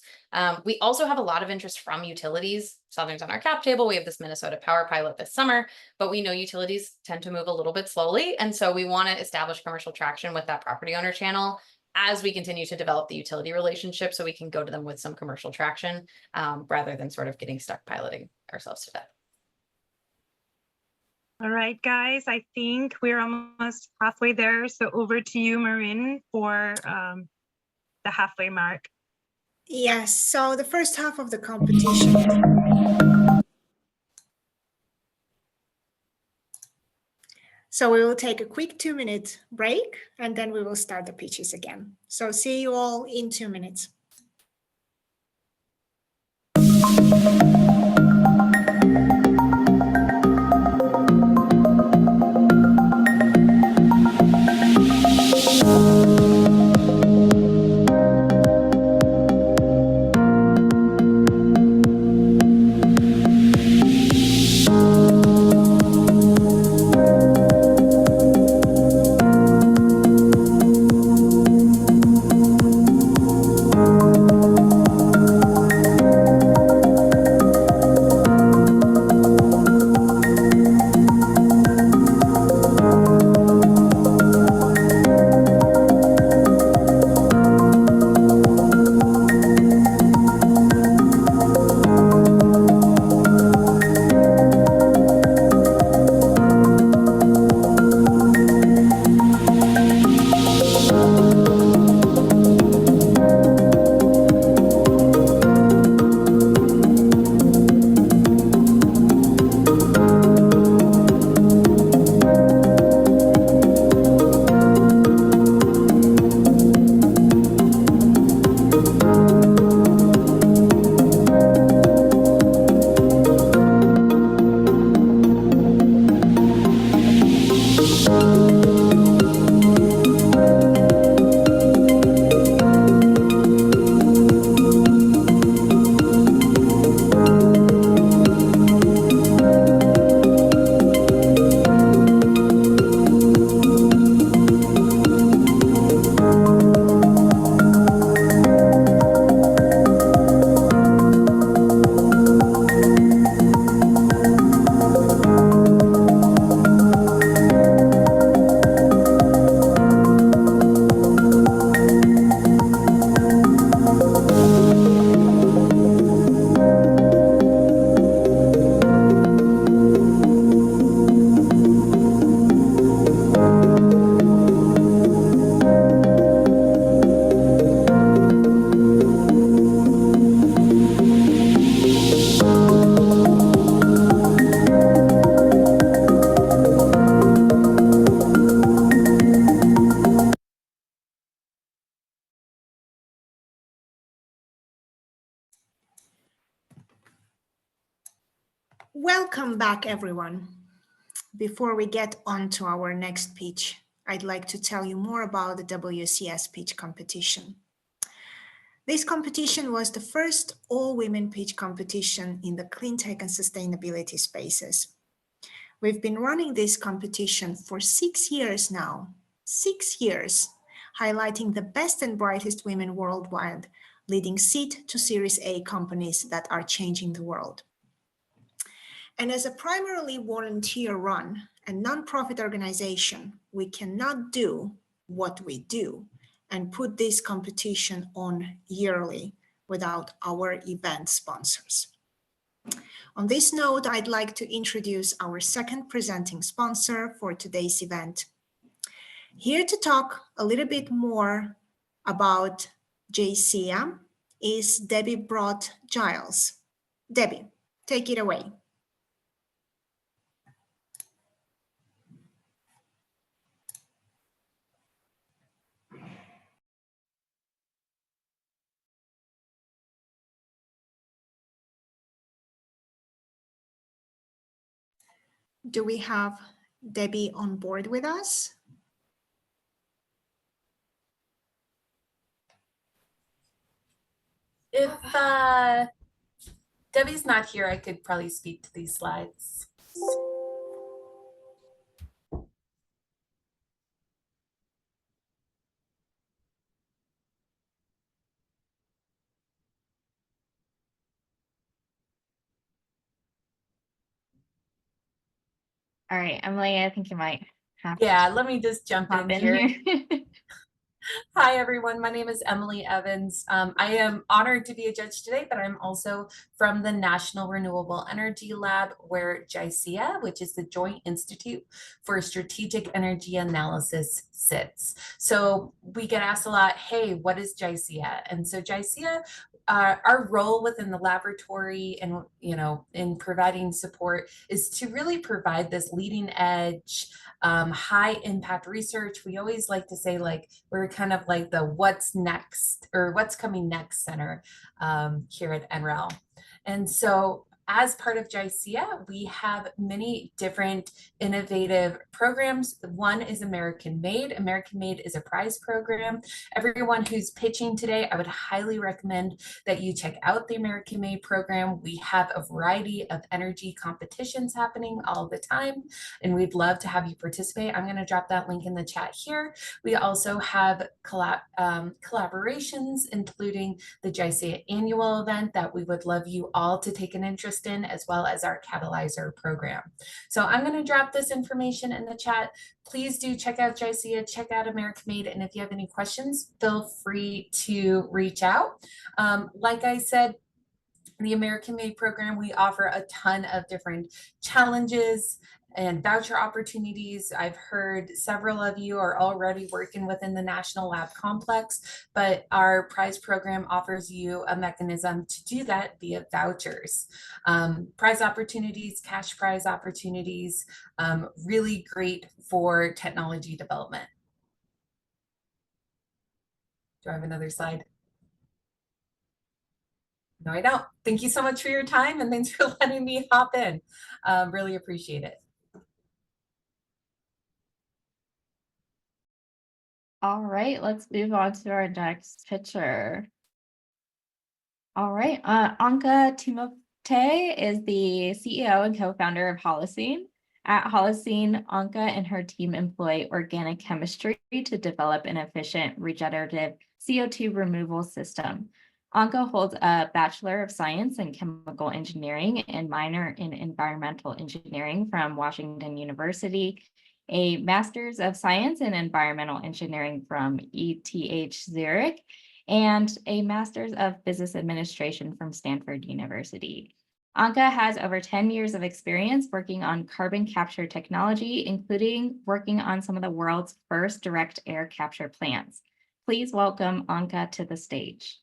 We also have a lot of interest from utilities. Southern's on our cap table. We have this Minnesota Power pilot this summer, but we know utilities tend to move a little bit slowly. And so we want to establish commercial traction with that property owner channel as we continue to develop the utility relationship so we can go to them with some commercial traction rather than sort of getting stuck piloting ourselves to death. All right, guys, I think we're almost halfway there. So over to you, Maureen, for the halfway mark. Yes, so the first half of the competition. So we will take a quick 2-minute break and then we will start the pitches again. So see you all in 2 minutes. back, everyone. Before we get on to our next pitch, I'd like to tell you more about the WCS pitch competition. This competition was the first all-women pitch competition in the cleantech and sustainability spaces. We've been running this competition for 6 years now, 6 years, highlighting the best and brightest women worldwide, leading seed to Series A companies that are changing the world. And as a primarily volunteer-run and non-profit organization, we cannot do what we do and put this competition on yearly without our event sponsors. On this note, I'd like to introduce our second presenting sponsor for today's event. Here to talk a little bit more about JCEA is Debbie Brott-Giles. Debbie, take it away. Do we have Debbie on board with us? If Debbie's not here, I could probably speak to these slides. All right, Emily, I think you might have Yeah, let me just jump in here. here. Hi, everyone. My name is Emily Evans. I am honored to be a judge today, but I'm also from the National Renewable Energy Lab, where JICEA, which is the Joint Institute for Strategic Energy Analysis, sits. So we get asked a lot, hey, what is JICEA? And so JICEA, our role within the laboratory and, in providing support is to really provide this leading edge, high impact research. We always like to say, like, we're kind of like the what's next or what's coming next center here at NREL. And so as part of JICEA, we have many different innovative programs. One is American Made. American Made is a prize program. Everyone who's pitching today, I would highly recommend that you check out the American Made program. We have a variety of energy competitions happening all the time, and we'd love to have you participate. I'm going to drop that link in the chat here. We also have collaborations, including the JICEA annual event that we would love you all to take an interest in, as well as our Catalyzer program. So I'm going to drop this information in the chat. Please do check out JICEA, check out American Made, and if you have any questions, feel free to reach out. Like I said, the American Made program, we offer a ton of different challenges and voucher opportunities. I've heard several of you are already working within the National Lab Complex, but our prize program offers you a mechanism to do that via vouchers. Prize opportunities, cash prize opportunities, really great for technology development. Do I have another slide? No, I don't. Thank you so much for your time, and thanks for letting me hop in. Really appreciate it. All right, let's move on to our next pitcher. All right, Anka Timote is the CEO and co-founder of Holocene. At Holocene, Anka and her team employ organic chemistry to develop an efficient regenerative CO2 removal system. Anka holds a Bachelor of Science in Chemical Engineering and minor in Environmental Engineering from Washington University, a Master's of Science in Environmental Engineering from ETH Zurich, and a Master's of Business Administration from Stanford University. Anka has over 10 years of experience working on carbon capture technology, including working on some of the world's first direct air capture plants. Please welcome Anka to the stage.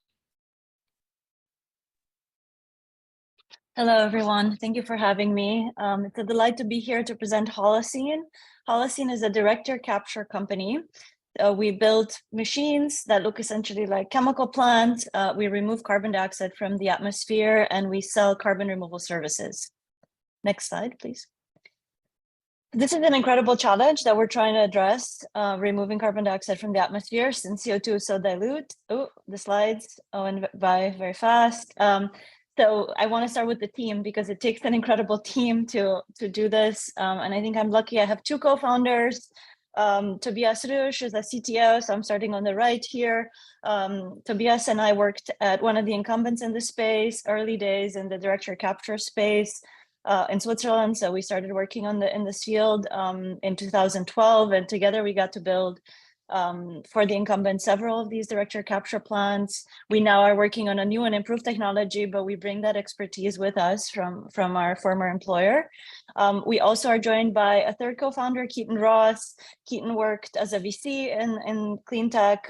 Hello, everyone. Thank you for having me. It's a delight to be here to present Holocene. Holocene is a direct air capture company. We build machines that look essentially like chemical plants. We remove carbon dioxide from the atmosphere, and we sell carbon removal services. Next slide, please. This is an incredible challenge that we're trying to address, removing carbon dioxide from the atmosphere since CO2 is so dilute. Oh, the slides went by very fast. So I want to start with the team because it takes an incredible team to do this. And I think I'm lucky I have two co-founders. Tobias Rusch is a CTO, so I'm starting on the right here. Tobias and I worked at one of the incumbents in the space, early days in the director capture space. In Switzerland, so we started working in this field in 2012, and together we got to build for the incumbent several of these director capture plants. We now are working on a new and improved technology, but we bring that expertise with us from our former employer. We also are joined by a third co-founder, Keaton Ross. Keaton worked as a VC in Cleantech,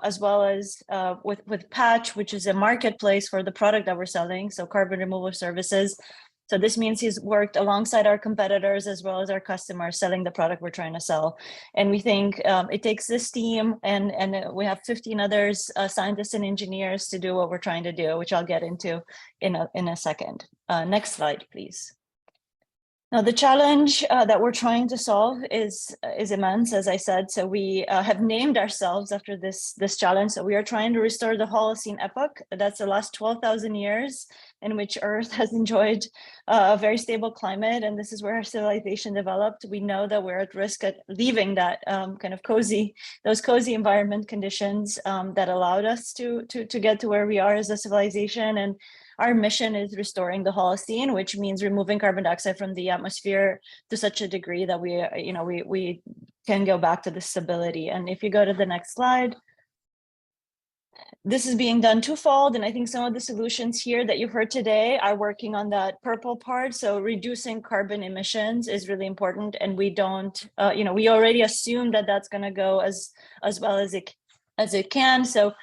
as well as with Patch, which is a marketplace for the product that we're selling, so carbon removal services. So this means he's worked alongside our competitors as well as our customers selling the product we're trying to sell. And we think it takes this team and we have 15 others, scientists and engineers to do what we're trying to do, which I'll get into in a second. Next slide, please. Now, the challenge that we're trying to solve is immense, as I said. So we have named ourselves after this challenge. So we are trying to restore the Holocene epoch. That's the last 12,000 years in which Earth has enjoyed a very stable climate. And this is where our civilization developed. We know that we're at risk at leaving that kind of those cozy environment conditions that allowed us to get to where we are as a civilization. And our mission is restoring the Holocene, which means removing carbon dioxide from the atmosphere to such a degree that we can go back to the stability. And if you go to the next slide, this is being done twofold. And I think some of the solutions here that you've heard today are working on that purple part. So reducing carbon emissions is really important. And we don't, we already assume that that's going to go as well as it can. So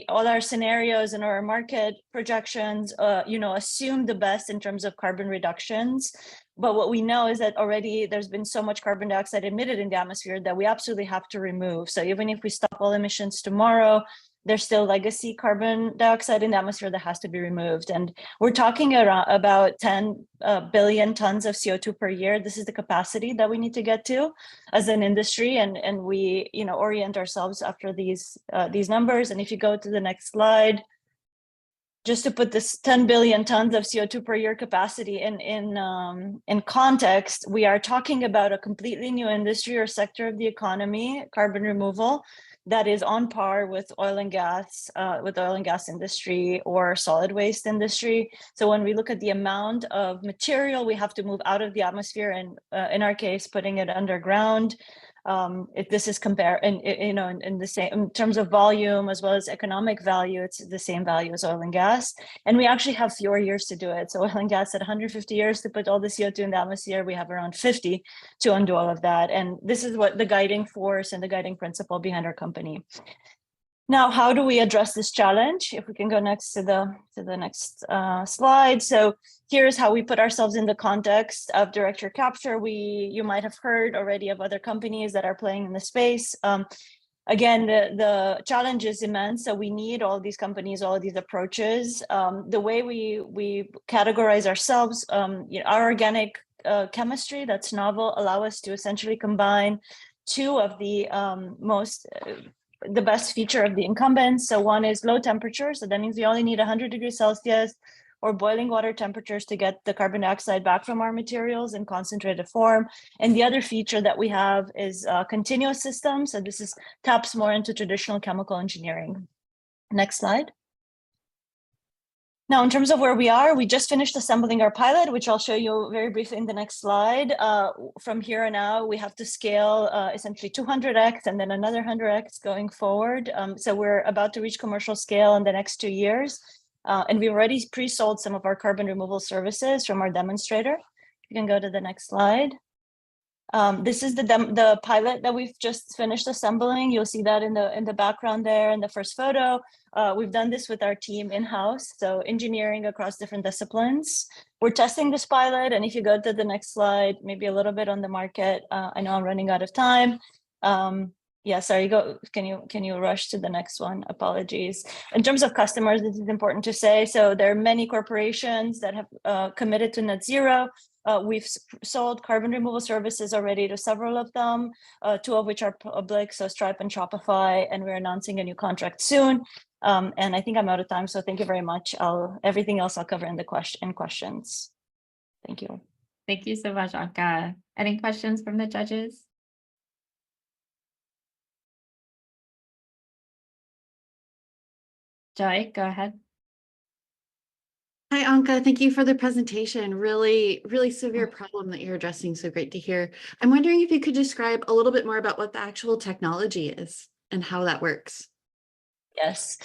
all our scenarios and our market projections, assume the best in terms of carbon reductions. But what we know is that already there's been so much carbon dioxide emitted in the atmosphere that we absolutely have to remove. So even if we stop all emissions tomorrow, there's still legacy carbon dioxide in the atmosphere that has to be removed. And we're talking about 10 billion tons of CO2 per year. This is the capacity that we need to get to as an industry. And we orient ourselves after these numbers. And if you go to the next slide, just to put this 10 billion tons of CO2 per year capacity in context, we are talking about a completely new industry or sector of the economy, carbon removal, that is on par with oil and gas industry or solid waste industry. So when we look at the amount of material we have to move out of the atmosphere, and in our case, putting it underground, if this is compared, in the same in terms of volume as well as economic value, it's the same value as oil and gas. And we actually have fewer years to do it. So oil and gas had 150 years to put all the CO2 in the atmosphere. We have around 50 to undo all of that. And this is what the guiding force and the guiding principle behind our company. Now, how do we address this challenge? If we can go next to the next slide. So here's how we put ourselves in the context of director capture. You might have heard already of other companies that are playing in the space. Again, the challenge is immense. So we need all these companies, all of these approaches. The way we categorize ourselves, our organic chemistry that's novel allow us to essentially combine two of the the best feature of the incumbents. So one is low temperature. So that means we only need 100 degrees Celsius or boiling water temperatures to get the carbon dioxide back from our materials in concentrated form. And the other feature that we have is continuous systems. So this taps more into traditional chemical engineering. Next slide. Now, in terms of where we are, we just finished assembling our pilot, which I'll show you very briefly in the next slide. From here on out, we have to scale essentially 200x and then another 100x going forward. So we're about to reach commercial scale in the next 2 years. And we've already pre-sold some of our carbon removal services from our demonstrator. You can go to the next slide. This is the pilot that we've just finished assembling. You'll see that in the background there in the first photo. We've done this with our team in-house, so engineering across different disciplines. We're testing this pilot, and if you go to the next slide, maybe a little bit on the market. I know I'm running out of time. Yeah, sorry, can you rush to the next one? Apologies. In terms of customers, this is important to say. So there are many corporations that have committed to net zero. We've sold carbon removal services already to several of them, 2 of which are public, so Stripe and Shopify, and we're announcing a new contract soon. And I think I'm out of time, so thank you very much. Everything else I'll cover in the questions. Thank you. Thank you so much, Anka. Any questions from the judges? Joy, go ahead. Hi, Anka. Thank you for the presentation. Really, really severe problem that you're addressing. So great to hear. I'm wondering if you could describe a little bit more about what the actual technology is and how that works. Yes.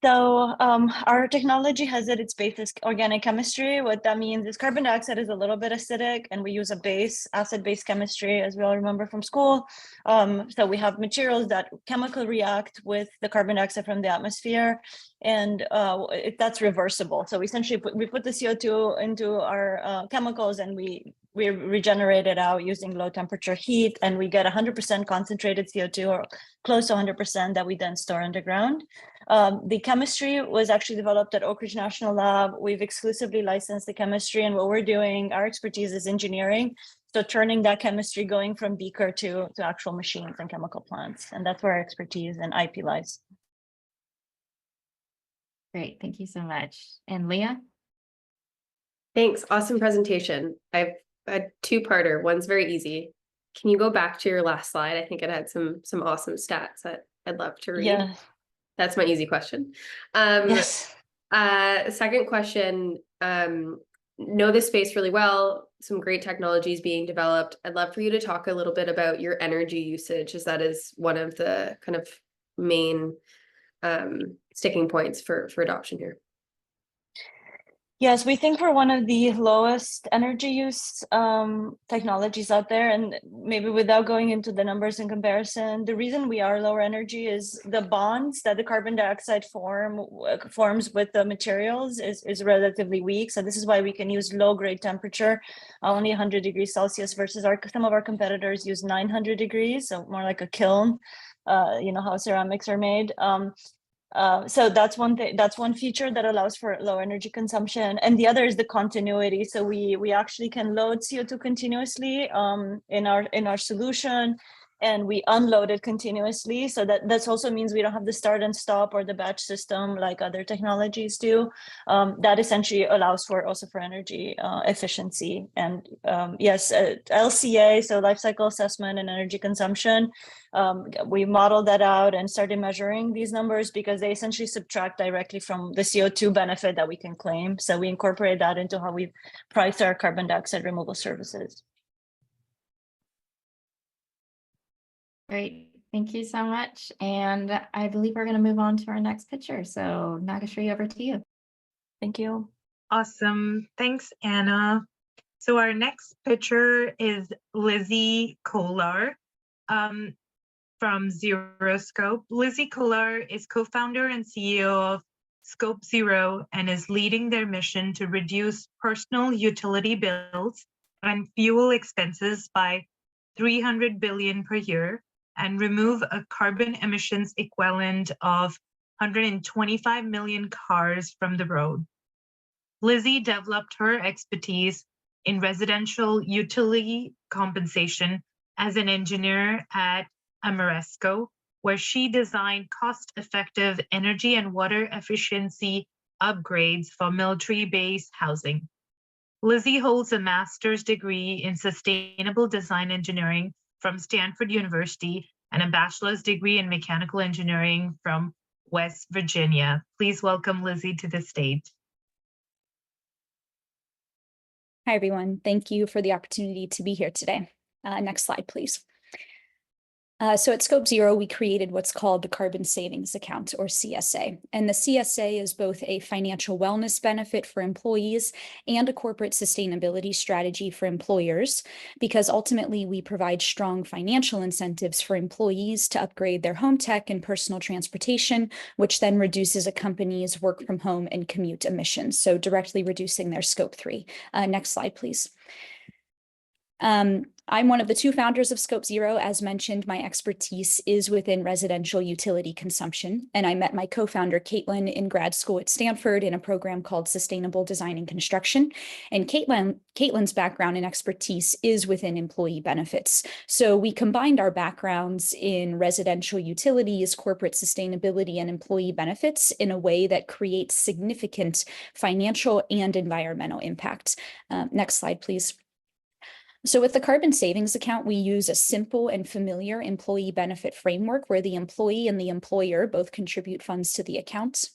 So our technology has at its basis organic chemistry. What that means is carbon dioxide is a little bit acidic, and we use a acid-based chemistry, as we all remember from school. So we have materials that chemically react with the carbon dioxide from the atmosphere, and that's reversible. So essentially, we put the CO2 into our chemicals, and we regenerate it out using low temperature heat, and we get 100% concentrated CO2, or close to 100%, that we then store underground. The chemistry was actually developed at Oak Ridge National Lab. We've exclusively licensed the chemistry, and what we're doing, our expertise is engineering. So turning that chemistry, going from beaker to actual machines and chemical plants. And that's where our expertise and IP lies. Great, thank you so much. And Leah? Thanks, awesome presentation. I've a 2-parter, one's very easy. Can you go back to your last slide? I think it had some awesome stats that I'd love to read. Yeah. That's my easy question. Yes. Second question, know this space really well, some great technologies being developed. I'd love for you to talk a little bit about your energy usage, as that is one of the kind of main sticking points for adoption here. Yes, we think we're one of the lowest energy use technologies out there. And maybe without going into the numbers in comparison, the reason we are lower energy is the bonds that the carbon dioxide forms with the materials is relatively weak. So this is why we can use low grade temperature, only 100 degrees Celsius, versus some of our competitors use 900 degrees, so more like a kiln, you know, how ceramics are made. So that's one thing, that's one feature that allows for low energy consumption. And the other is the continuity. So we actually can load CO2 continuously in our solution, and we unload it continuously. So that also means we don't have the start and stop or the batch system like other technologies do. That essentially allows for energy efficiency. And yes, LCA, so life cycle assessment and energy consumption. We modeled that out and started measuring these numbers because they essentially subtract directly from the CO2 benefit that we can claim. So we incorporate that into how we price our carbon dioxide removal services. Great, thank you so much. And I believe we're going to move on to our next picture. So Nagashri, over to you. Thank you. Awesome. Thanks, Anna. So our next picture is Lizzie Kolar from Zeroscope. Lizzie Kolar is co-founder and CEO of Scope Zero and is leading their mission to reduce personal utility bills and fuel expenses by 300 billion per year and remove a carbon emissions equivalent of 125 million cars from the road. Lizzie developed her expertise in residential utility compensation as an engineer at Ameresco, where she designed cost-effective energy and water efficiency upgrades for military-based housing. Lizzie holds a master's degree in sustainable design engineering from Stanford University and a bachelor's degree in mechanical engineering from West Virginia. Please welcome Lizzie to the stage. Hi, everyone. Thank you for the opportunity to be here today. Next slide, please. So at Scope Zero, we created what's called the Carbon Savings Account, or CSA. And the CSA is both a financial wellness benefit for employees and a corporate sustainability strategy for employers, because ultimately we provide strong financial incentives for employees to upgrade their home tech and personal transportation, which then reduces a company's work from home and commute emissions, so directly reducing their Scope 3. Next slide, please. I'm one of the two founders of Scope Zero. As mentioned, my expertise is within residential utility consumption, and I met my co-founder Caitlin in grad school at Stanford in a program called Sustainable Design and Construction. And Caitlin's background and expertise is within employee benefits. So we combined our backgrounds in residential utilities, corporate sustainability, and employee benefits in a way that creates significant financial and environmental impact. Next slide, please. So with the carbon savings account, we use a simple and familiar employee benefit framework where the employee and the employer both contribute funds to the account.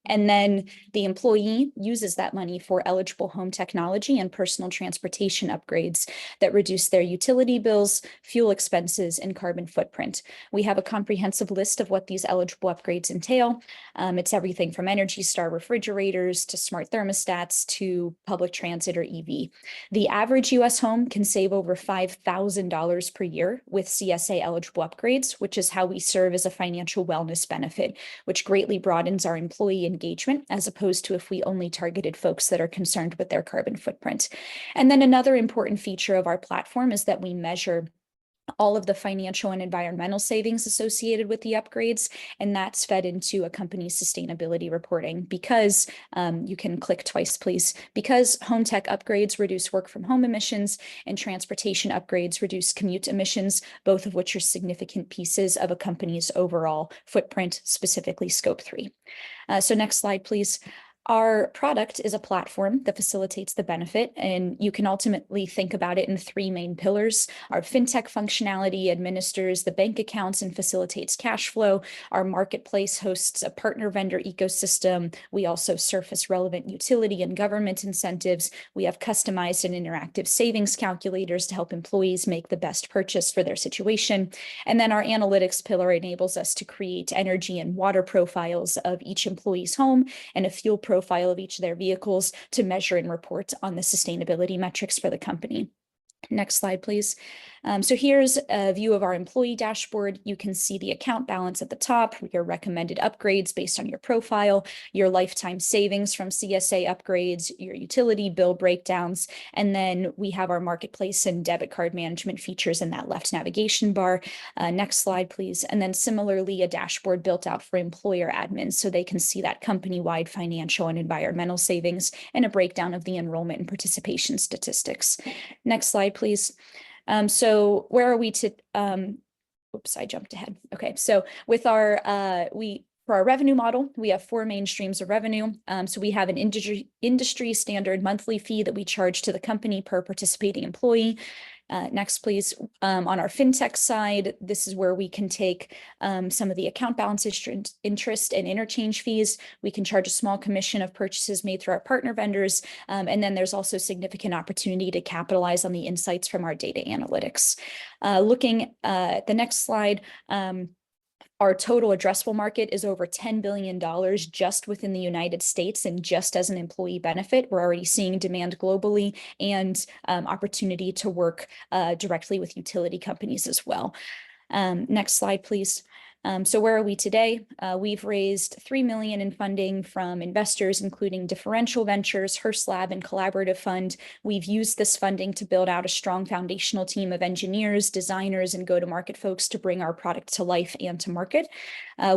And then the employee uses that money for eligible home technology and personal transportation upgrades that reduce their utility bills, fuel expenses, and carbon footprint. We have a comprehensive list of what these eligible upgrades entail. It's everything from Energy Star refrigerators to smart thermostats to public transit or EV. The average US home can save over $5,000 per year with CSA eligible upgrades, which is how we serve as a financial wellness benefit, which greatly broadens our employee engagement as opposed to if we only targeted folks that are concerned with their carbon footprint. And then another important feature of our platform is that we measure all of the financial and environmental savings associated with the upgrades, and that's fed into a company's sustainability reporting because you can click twice, please, because home tech upgrades reduce work from home emissions and transportation upgrades reduce commute emissions, both of which are significant pieces of a company's overall footprint, specifically Scope 3. So next slide, please. Our product is a platform that facilitates the benefit, and you can ultimately think about it in three main pillars. Our fintech functionality administers the bank accounts and facilitates cash flow. Our marketplace hosts a partner vendor ecosystem. We also surface relevant utility and government incentives. We have customized and interactive savings calculators to help employees make the best purchase for their situation. And then our analytics pillar enables us to create energy and water profiles of each employee's home and a fuel profile of each of their vehicles to measure and report on the sustainability metrics for the company. Next slide, please. So here's a view of our employee dashboard. You can see the account balance at the top, your recommended upgrades based on your profile, your lifetime savings from CSA upgrades, your utility bill breakdowns, and then we have our marketplace and debit card management features in that left navigation bar. Next slide, please. And then similarly, a dashboard built out for employer admins so they can see that company-wide financial and environmental savings and a breakdown of the enrollment and participation statistics. Next slide, please. So where are we to, oops, I jumped ahead. Okay, so with our, for our revenue model, we have four main streams of revenue. So we have an industry standard monthly fee that we charge to the company per participating employee. Next, please. On our fintech side, this is where we can take some of the account balance interest and interchange fees. We can charge a small commission of purchases made through our partner vendors. And then there's also significant opportunity to capitalize on the insights from our data analytics. Looking at the next slide, our total addressable market is over $10 billion just within the United States, and just as an employee benefit, we're already seeing demand globally and opportunity to work directly with utility companies as well. Next slide, please. So where are we today? We've raised $3 million in funding from investors, including Differential Ventures, Hearst Lab, and Collaborative Fund. We've used this funding to build out a strong foundational team of engineers, designers, and go-to-market folks to bring our product to life and to market.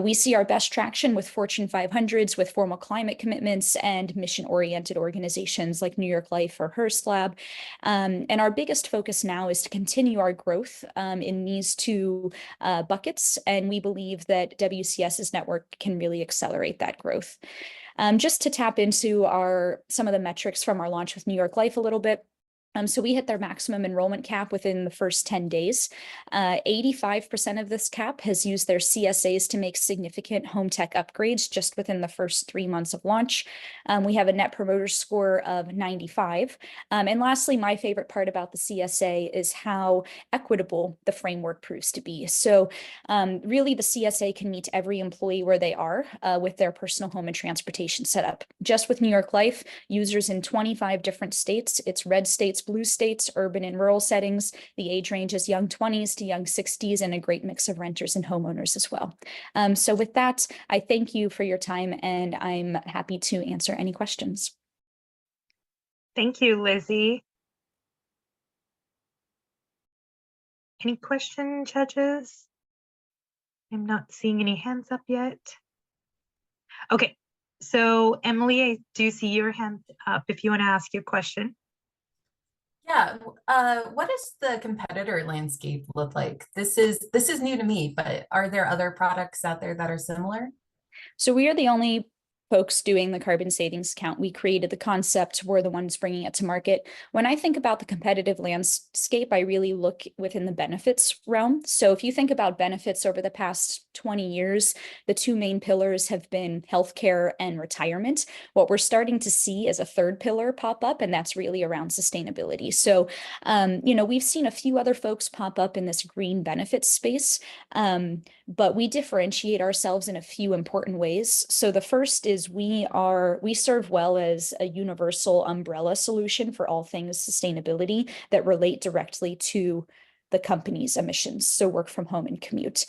We see our best traction with Fortune 500s with formal climate commitments and mission-oriented organizations like New York Life or Hearst Lab. And our biggest focus now is to continue our growth in these two buckets, and we believe that WCS's network can really accelerate that growth. Just to tap into some of the metrics from our launch with New York Life a little bit. So we hit their maximum enrollment cap within the first 10 days. 85% of this cap has used their CSAs to make significant home tech upgrades just within the first 3 months of launch. We have a net promoter score of 95. And lastly, my favorite part about the CSA is how equitable the framework proves to be. So really the CSA can meet every employee where they are with their personal home and transportation setup. Just with New York Life, users in 25 different states, it's red states, blue states, urban and rural settings. The age range is young 20s to young 60s, and a great mix of renters and homeowners as well. So with that, I thank you for your time, and I'm happy to answer any questions. Thank you, Lizzie. Any question, judges? I'm not seeing any hands up yet. Okay, so Emily, I do see your hand up if you want to ask your question. Yeah, what does the competitor landscape look like? This is new to me, but are there other products out there that are similar? So we are the only folks doing the carbon savings account. We created the concept, we're the ones bringing it to market. When I think about the competitive landscape, I really look within the benefits realm. So if you think about benefits over the past 20 years, the two main pillars have been healthcare and retirement. What we're starting to see is a third pillar pop up, and that's really around sustainability. So, we've seen a few other folks pop up in this green benefits space, but we differentiate ourselves in a few important ways. So the first is we serve well as a universal umbrella solution for all things sustainability that relate directly to the company's emissions, so work from home and commute.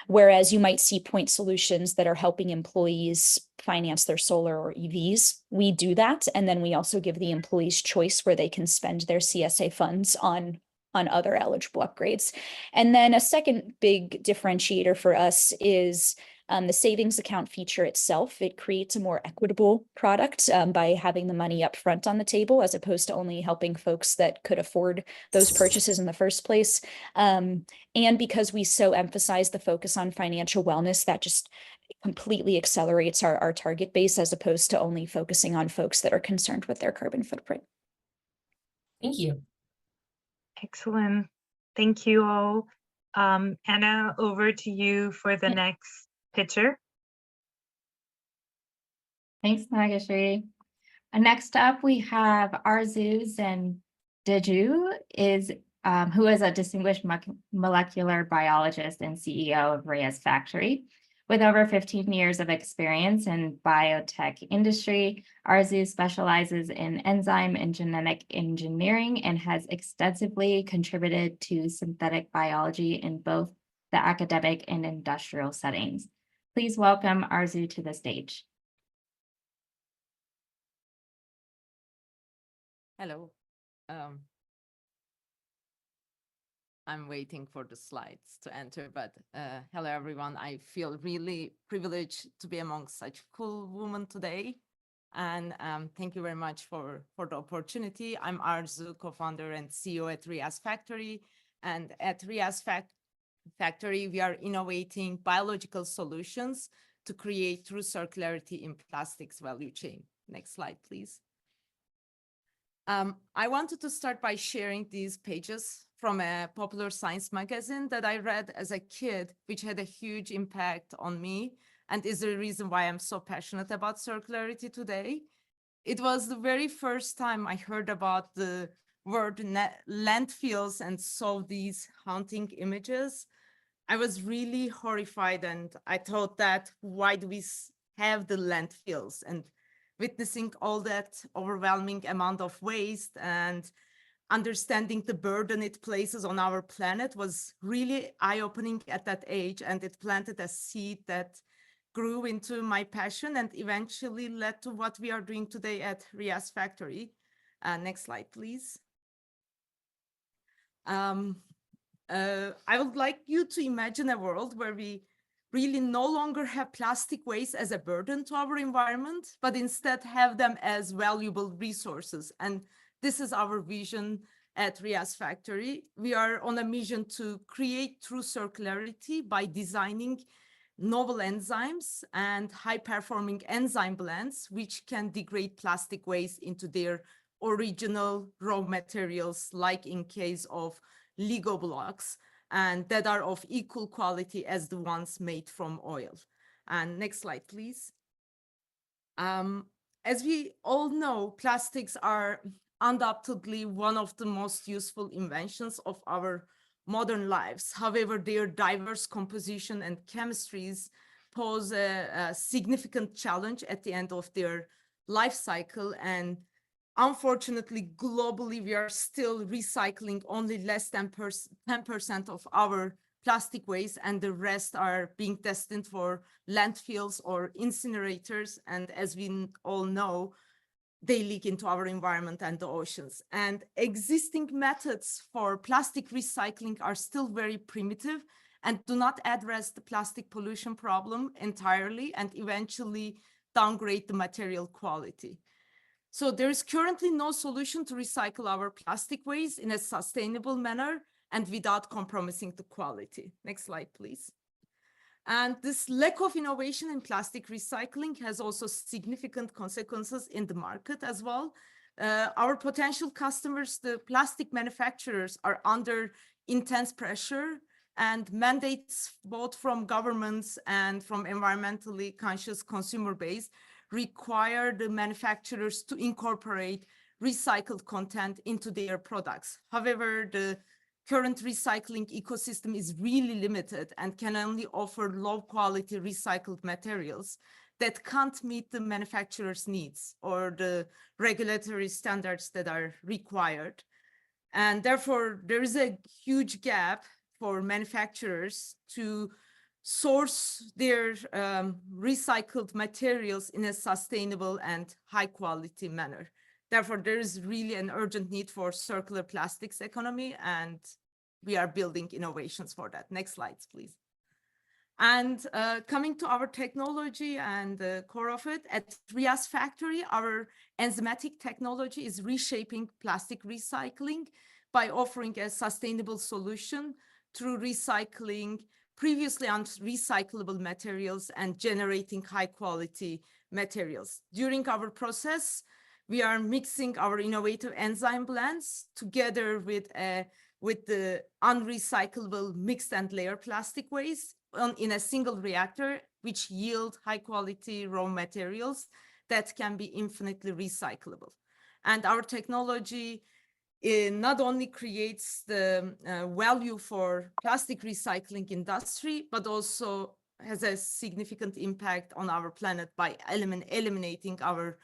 Whereas you might see point solutions that are helping employees finance their solar or EVs, we do that. And then we also give the employees choice where they can spend their CSA funds on other eligible upgrades. And then a second big differentiator for us is the savings account feature itself. It creates a more equitable product by having the money up front on the table, as opposed to only helping folks that could afford those purchases in the first place. And because we so emphasize the focus on financial wellness, that just completely accelerates our target base, as opposed to only focusing on folks that are concerned with their carbon footprint. Thank you. Excellent. Thank you all. Anna, over to you for the next pitcher. Thanks, Nagashri. Next up, we have Arzu Zendeju, who is a distinguished molecular biologist and CEO of Reyes Factory. With over 15 years of experience in biotech industry, Arzu specializes in enzyme and genetic engineering and has extensively contributed to synthetic biology in both the academic and industrial settings. Please welcome Arzu to the stage. Hello. I'm waiting for the slides to enter, but hello, everyone. I feel really privileged to be among such cool women today. And thank you very much for the opportunity. I'm Arzu, co-founder and CEO at Reyes Factory. And at Reyes Factory, we are innovating biological solutions to create true circularity in plastics value chain. Next slide, please. I wanted to start by sharing these pages from a popular science magazine that I read as a kid, which had a huge impact on me and is the reason why I'm so passionate about circularity today. It was the very first time I heard about the word landfills and saw these haunting images. I was really horrified, and I thought that why do we have the landfills? And witnessing all that overwhelming amount of waste and understanding the burden it places on our planet was really eye-opening at that age, and it planted a seed that grew into my passion and eventually led to what we are doing today at Reyes Factory. Next slide, please. I would like you to imagine a world where we really no longer have plastic waste as a burden to our environment, but instead have them as valuable resources. And this is our vision at Reyes Factory. We are on a mission to create true circularity by designing novel enzymes and high-performing enzyme blends, which can degrade plastic waste into their original raw materials, like in case of Lego blocks, and that are of equal quality as the ones made from oil. And next slide, please. As we all know, plastics are undoubtedly one of the most useful inventions of our modern lives. However, their diverse composition and chemistries pose a significant challenge at the end of their life cycle. And unfortunately, globally, we are still recycling only less than 10% of our plastic waste, and the rest are being destined for landfills or incinerators. And as we all know, they leak into our environment and the oceans. And existing methods for plastic recycling are still very primitive and do not address the plastic pollution problem entirely and eventually downgrade the material quality. So there is currently no solution to recycle our plastic waste in a sustainable manner and without compromising the quality. Next slide, please. And this lack of innovation in plastic recycling has also significant consequences in the market as well. Our potential customers, the plastic manufacturers, are under intense pressure, and mandates both from governments and from environmentally conscious consumer base require the manufacturers to incorporate recycled content into their products. However, the current recycling ecosystem is really limited and can only offer low quality recycled materials that can't meet the manufacturer's needs or the regulatory standards that are required. And therefore, there is a huge gap for manufacturers to source their recycled materials in a sustainable and high quality manner. Therefore, there is really an urgent need for circular plastics economy, and we are building innovations for that. Next slides, please. And coming to our technology and the core of it, at Rias Factory, our enzymatic technology is reshaping plastic recycling by offering a sustainable solution through recycling previously unrecyclable materials and generating high quality materials. During our process, we are mixing our innovative enzyme blends together with the unrecyclable mixed and layer plastic waste in a single reactor, which yield high quality raw materials that can be infinitely recyclable. And our technology not only creates the value for plastic recycling industry, but also has a significant impact on our planet by eliminating our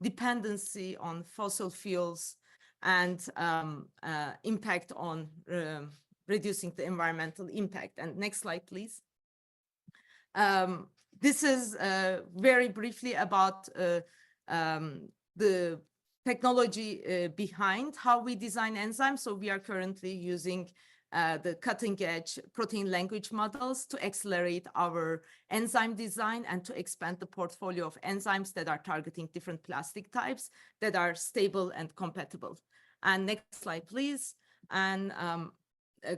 dependency on fossil fuels and impact on reducing the environmental impact. And next slide, please. This is very briefly about the technology behind how we design enzymes. So we are currently using the cutting edge protein language models to accelerate our enzyme design and to expand the portfolio of enzymes that are targeting different plastic types that are stable and compatible. And next slide, please. And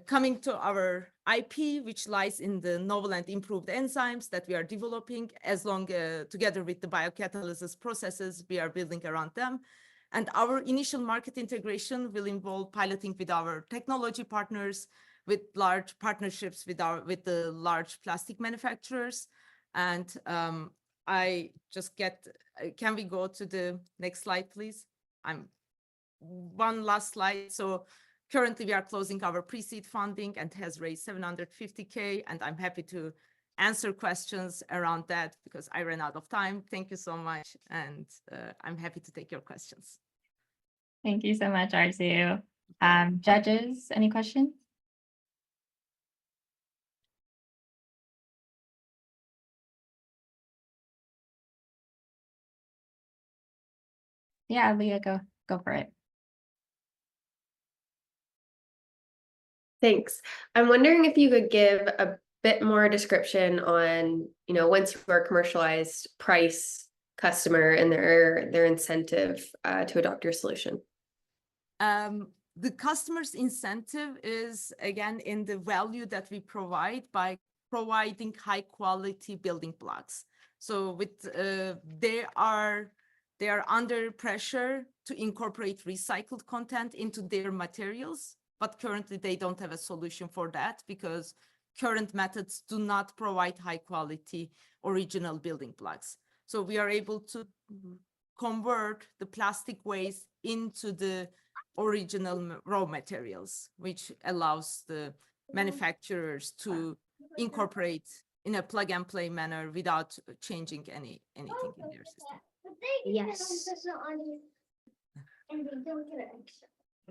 coming to our IP, which lies in the novel and improved enzymes that we are developing, together with the biocatalysis processes we are building around them. And our initial market integration will involve piloting with our technology partners, with large partnerships with the large plastic manufacturers. And can we go to the next slide, please? One last slide. So currently we are closing our pre-seed funding and has raised 750K, and I'm happy to answer questions around that because I ran out of time. Thank you so much. And I'm happy to take your questions. Thank you so much, Arzu. Judges, any questions? Yeah, Leah, go for it. Thanks. I'm wondering if you could give a bit more description on, once you are commercialized, price, customer, and their incentive to adopt your solution. The customer's incentive is, again, in the value that we provide by providing high quality building blocks. So they are under pressure to incorporate recycled content into their materials, but currently they don't have a solution for that because current methods do not provide high quality original building blocks. So we are able to convert the plastic waste into the original raw materials, which allows the manufacturers to incorporate in a plug and play manner without changing anything in their system. Yes.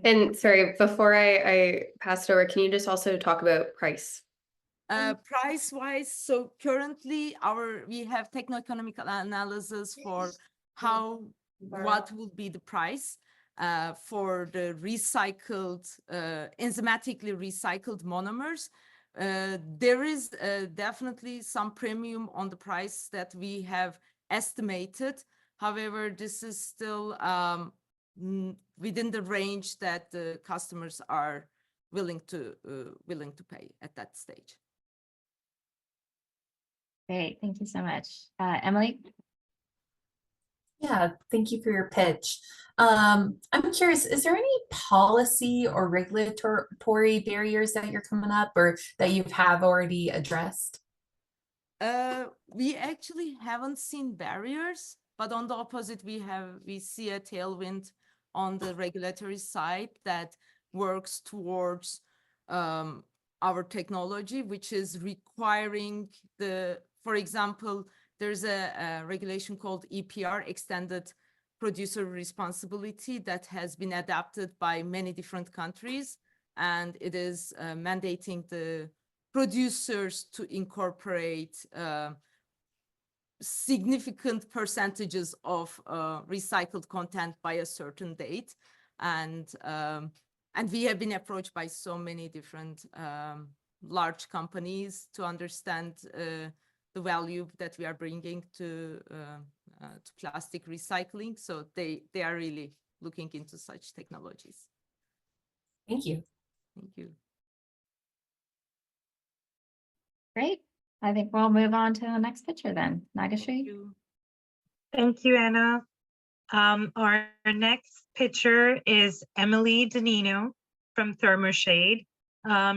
And sorry, before I pass it over, can you just also talk about price? Price wise, so currently we have techno-economic analysis for how what would be the price for the recycled, enzymatically recycled monomers. There is definitely some premium on the price that we have estimated. However, this is still within the range that the customers are willing to pay at that stage. Great, thank you so much. Emily? Yeah, thank you for your pitch. I'm curious, is there any policy or regulatory barriers that you're coming up or that you have already addressed? We actually haven't seen barriers, but on the opposite, we see a tailwind on the regulatory side that works towards our technology, which is requiring for example, there's a regulation called EPR, Extended Producer Responsibility, that has been adopted by many different countries, and it is mandating the producers to incorporate significant percentages of recycled content by a certain date. And we have been approached by so many different large companies to understand the value that we are bringing to plastic recycling. So they are really looking into such technologies. Thank you. Thank you. Great. I think we'll move on to the next picture then. Nagashree? Thank you, Anna. Our next picture is Emily Danino from Thermoshade.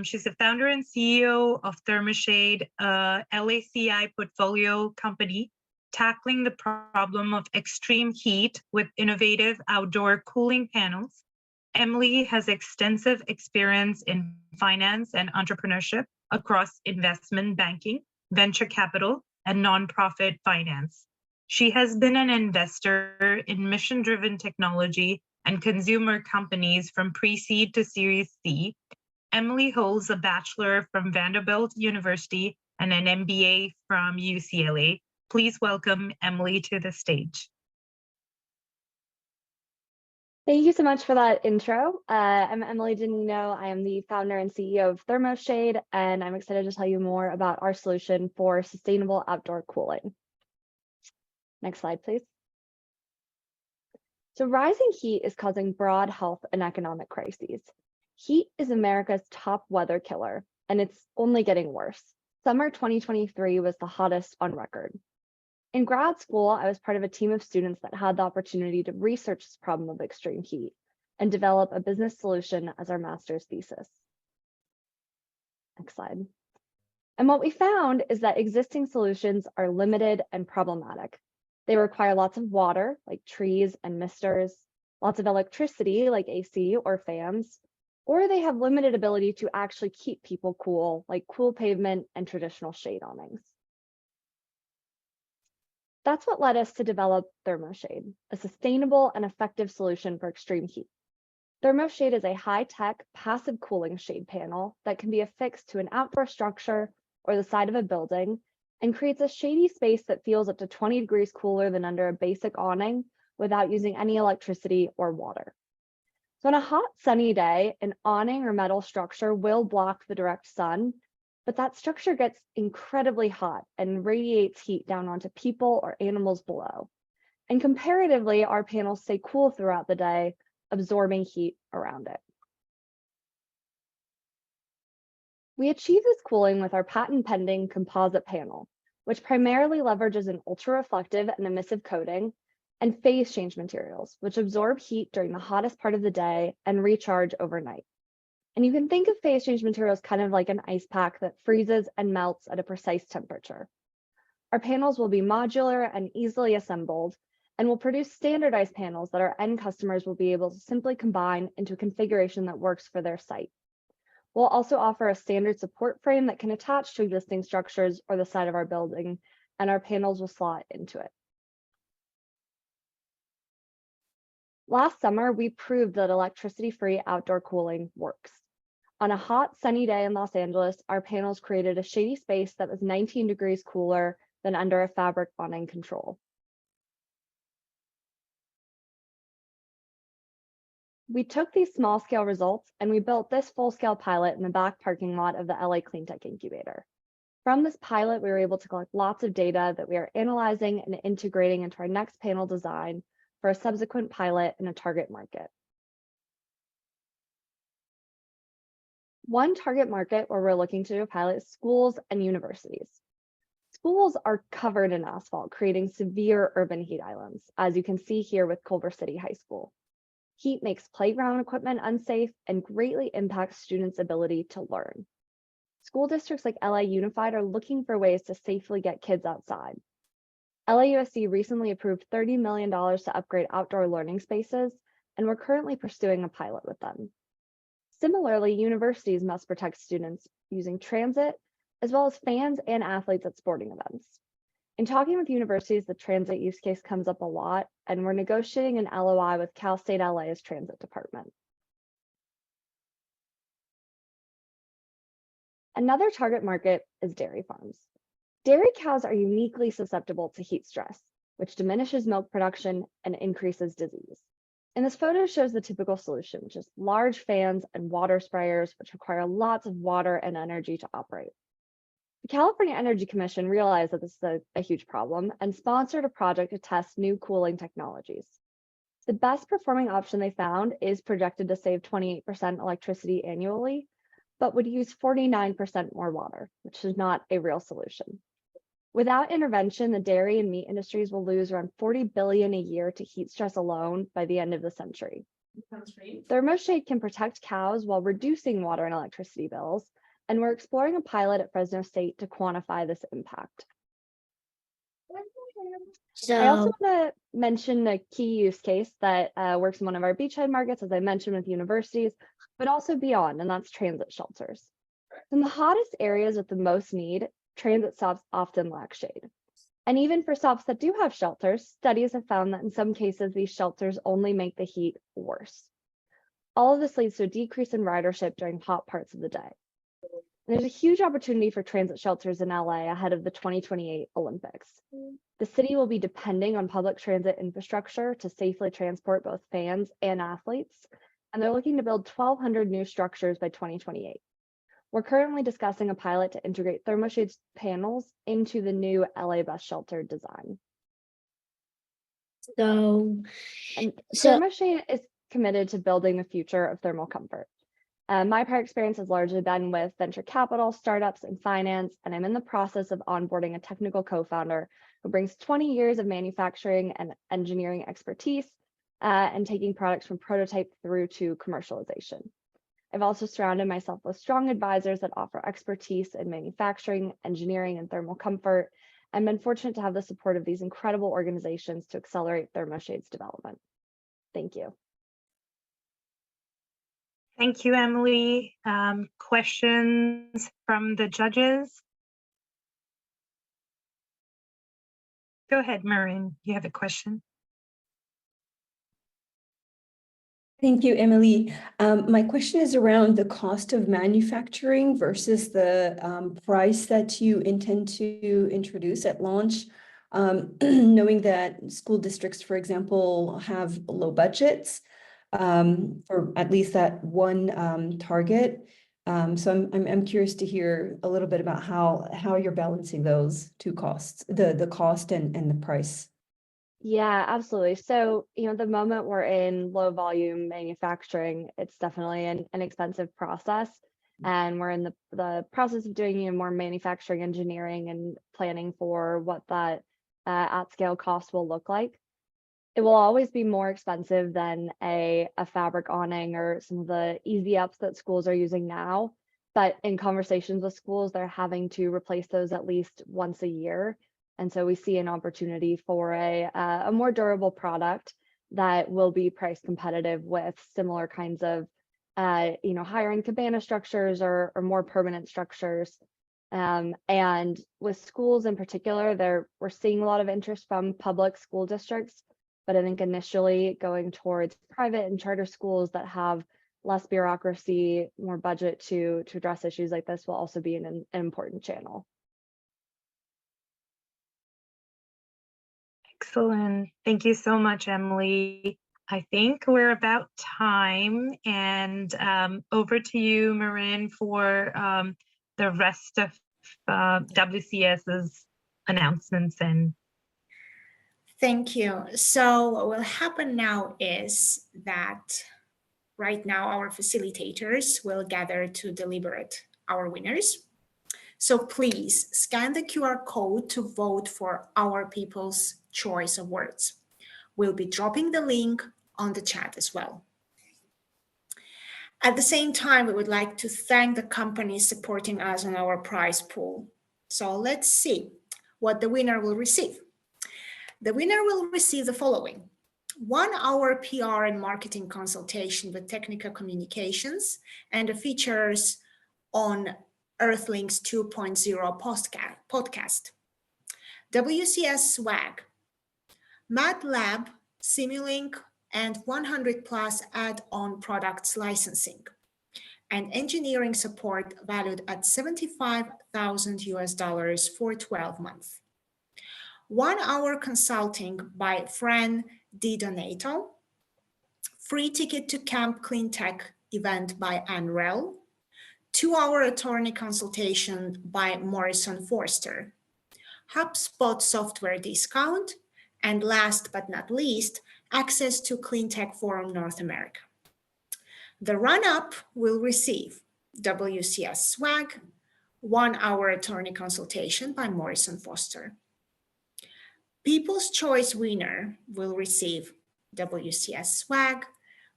She's the founder and CEO of Thermoshade, a LACI portfolio company tackling the problem of extreme heat with innovative outdoor cooling panels. Emily has extensive experience in finance and entrepreneurship across investment banking, venture capital, and nonprofit finance. She has been an investor in mission-driven technology and consumer companies from pre-seed to Series C. Emily holds a bachelor from Vanderbilt University and an MBA from UCLA. Please welcome Emily to the stage. Thank you so much for that intro. I'm Emily Danino. I am the founder and CEO of Thermoshade, and I'm excited to tell you more about our solution for sustainable outdoor cooling. Next slide, please. So rising heat is causing broad health and economic crises. Heat is America's top weather killer, and it's only getting worse. Summer 2023 was the hottest on record. In grad school, I was part of a team of students that had the opportunity to research this problem of extreme heat and develop a business solution as our master's thesis. Next slide. And what we found is that existing solutions are limited and problematic. They require lots of water, like trees and misters, lots of electricity, like AC or fans, or they have limited ability to actually keep people cool, like cool pavement and traditional shade awnings. That's what led us to develop Thermoshade, a sustainable and effective solution for extreme heat. Thermoshade is a high-tech passive cooling shade panel that can be affixed to an outdoor structure or the side of a building and creates a shady space that feels up to 20 degrees cooler than under a basic awning without using any electricity or water. So on a hot, sunny day, an awning or metal structure will block the direct sun, but that structure gets incredibly hot and radiates heat down onto people or animals below. And comparatively, our panels stay cool throughout the day, absorbing heat around it. We achieve this cooling with our patent-pending composite panel, which primarily leverages an ultra-reflective and emissive coating and phase change materials, which absorb heat during the hottest part of the day and recharge overnight. And you can think of phase change materials kind of like an ice pack that freezes and melts at a precise temperature. Our panels will be modular and easily assembled, and will produce standardized panels that our end customers will be able to simply combine into a configuration that works for their site. We'll also offer a standard support frame that can attach to existing structures or the side of our building, and our panels will slot into it. Last summer, we proved that electricity-free outdoor cooling works. On a hot, sunny day in Los Angeles, our panels created a shady space that was 19 degrees cooler than under a fabric awning control. We took these small scale results and we built this full scale pilot in the back parking lot of the LA Cleantech Incubator. From this pilot, we were able to collect lots of data that we are analyzing and integrating into our next panel design for a subsequent pilot in a target market. One target market where we're looking to do a pilot is schools and universities. Schools are covered in asphalt, creating severe urban heat islands, as you can see here with Culver City High School. Heat makes playground equipment unsafe and greatly impacts students' ability to learn. School districts like LA Unified are looking for ways to safely get kids outside. LAUSD recently approved $30 million to upgrade outdoor learning spaces, and we're currently pursuing a pilot with them. Similarly, universities must protect students using transit, as well as fans and athletes at sporting events. In talking with universities, the transit use case comes up a lot, and we're negotiating an LOI with Cal State LA's transit department. Another target market is dairy farms. Dairy cows are uniquely susceptible to heat stress, which diminishes milk production and increases disease. And this photo shows the typical solution, which is large fans and water sprayers, which require lots of water and energy to operate. The California Energy Commission realized that this is a huge problem and sponsored a project to test new cooling technologies. The best performing option they found is projected to save 28% electricity annually, but would use 49% more water, which is not a real solution. Without intervention, the dairy and meat industries will lose around $40 billion a year to heat stress alone by the end of the century. Thermoshade can protect cows while reducing water and electricity bills, and we're exploring a pilot at Fresno State to quantify this impact. I also want to mention a key use case that works in one of our beachhead markets, as I mentioned, with universities, but also beyond, and that's transit shelters. In the hottest areas with the most need, transit stops often lack shade. And even for stops that do have shelters, studies have found that in some cases, these shelters only make the heat worse. All of this leads to a decrease in ridership during hot parts of the day. And there's a huge opportunity for transit shelters in LA ahead of the 2028 Olympics. The city will be depending on public transit infrastructure to safely transport both fans and athletes, and they're looking to build 1,200 new structures by 2028. We're currently discussing a pilot to integrate Thermoshade panels into the new LA bus shelter design. Thermoshade is committed to building the future of thermal comfort. My prior experience has largely been with venture capital, startups, and finance, and I'm in the process of onboarding a technical co-founder who brings 20 years of manufacturing and engineering expertise and taking products from prototype through to commercialization. I've also surrounded myself with strong advisors that offer expertise in manufacturing, engineering, and thermal comfort, and been fortunate to have the support of these incredible organizations to accelerate Thermoshade's development. Thank you. Thank you, Emily. Questions from the judges? Go ahead, Maureen, you have a question. Thank you, Emily. My question is around the cost of manufacturing versus the price that you intend to introduce at launch. Knowing that school districts, for example, have low budgets for at least that one target. So I'm curious to hear a little bit about how you're balancing those two costs, the cost and the price. Yeah, absolutely. So, the moment we're in low volume manufacturing, it's definitely an expensive process. And we're in the process of doing more manufacturing engineering and planning for what that at scale cost will look like. It will always be more expensive than a fabric awning or some of the easy ups that schools are using now. But in conversations with schools, they're having to replace those at least once a year. And so we see an opportunity for a more durable product that will be price competitive with similar kinds of, higher end cabana structures or more permanent structures. And with schools in particular, we're seeing a lot of interest from public school districts, but I think initially going towards private and charter schools that have less bureaucracy, more budget to address issues like this will also be an important channel. Excellent. Thank you so much, Emily. I think we're about time, and over to you, Marin, for the rest of WCS's announcements and. Thank you. So what will happen now is that right now our facilitators will gather to deliberate our winners. So please scan the QR code to vote for our People's Choice Awards. We'll be dropping the link on the chat as well. At the same time, we would like to thank the companies supporting us on our prize pool. So let's see what the winner will receive. The winner will receive the following: 1 hour PR and marketing consultation with Technica Communications and the features on Earthlings 2.0 podcast, WCS swag, MATLAB, Simulink, and 100 plus add-on products licensing, and engineering support valued at $75,000 for 12 months. 1 hour consulting by Fran Di Donato, free ticket to Camp Cleantech event by Anne Rell, 2 hour attorney consultation by Morrison Forster, HubSpot software discount, and last but not least, access to Cleantech Forum North America. The run-up will receive WCS swag, 1 hour attorney consultation by Morrison Foster. People's Choice winner will receive WCS swag,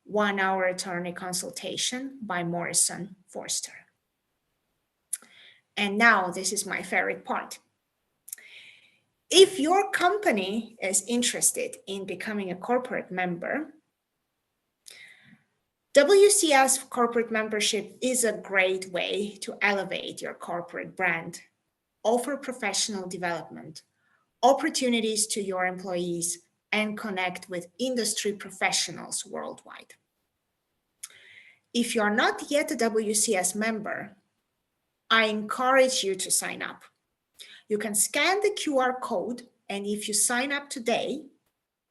1 hour attorney consultation by Morrison Forster. And now this is my favorite part. If your company is interested in becoming a corporate member, WCS corporate membership is a great way to elevate your corporate brand, offer professional development, opportunities to your employees, and connect with industry professionals worldwide. If you're not yet a WCS member, I encourage you to sign up. You can scan the QR code, and if you sign up today,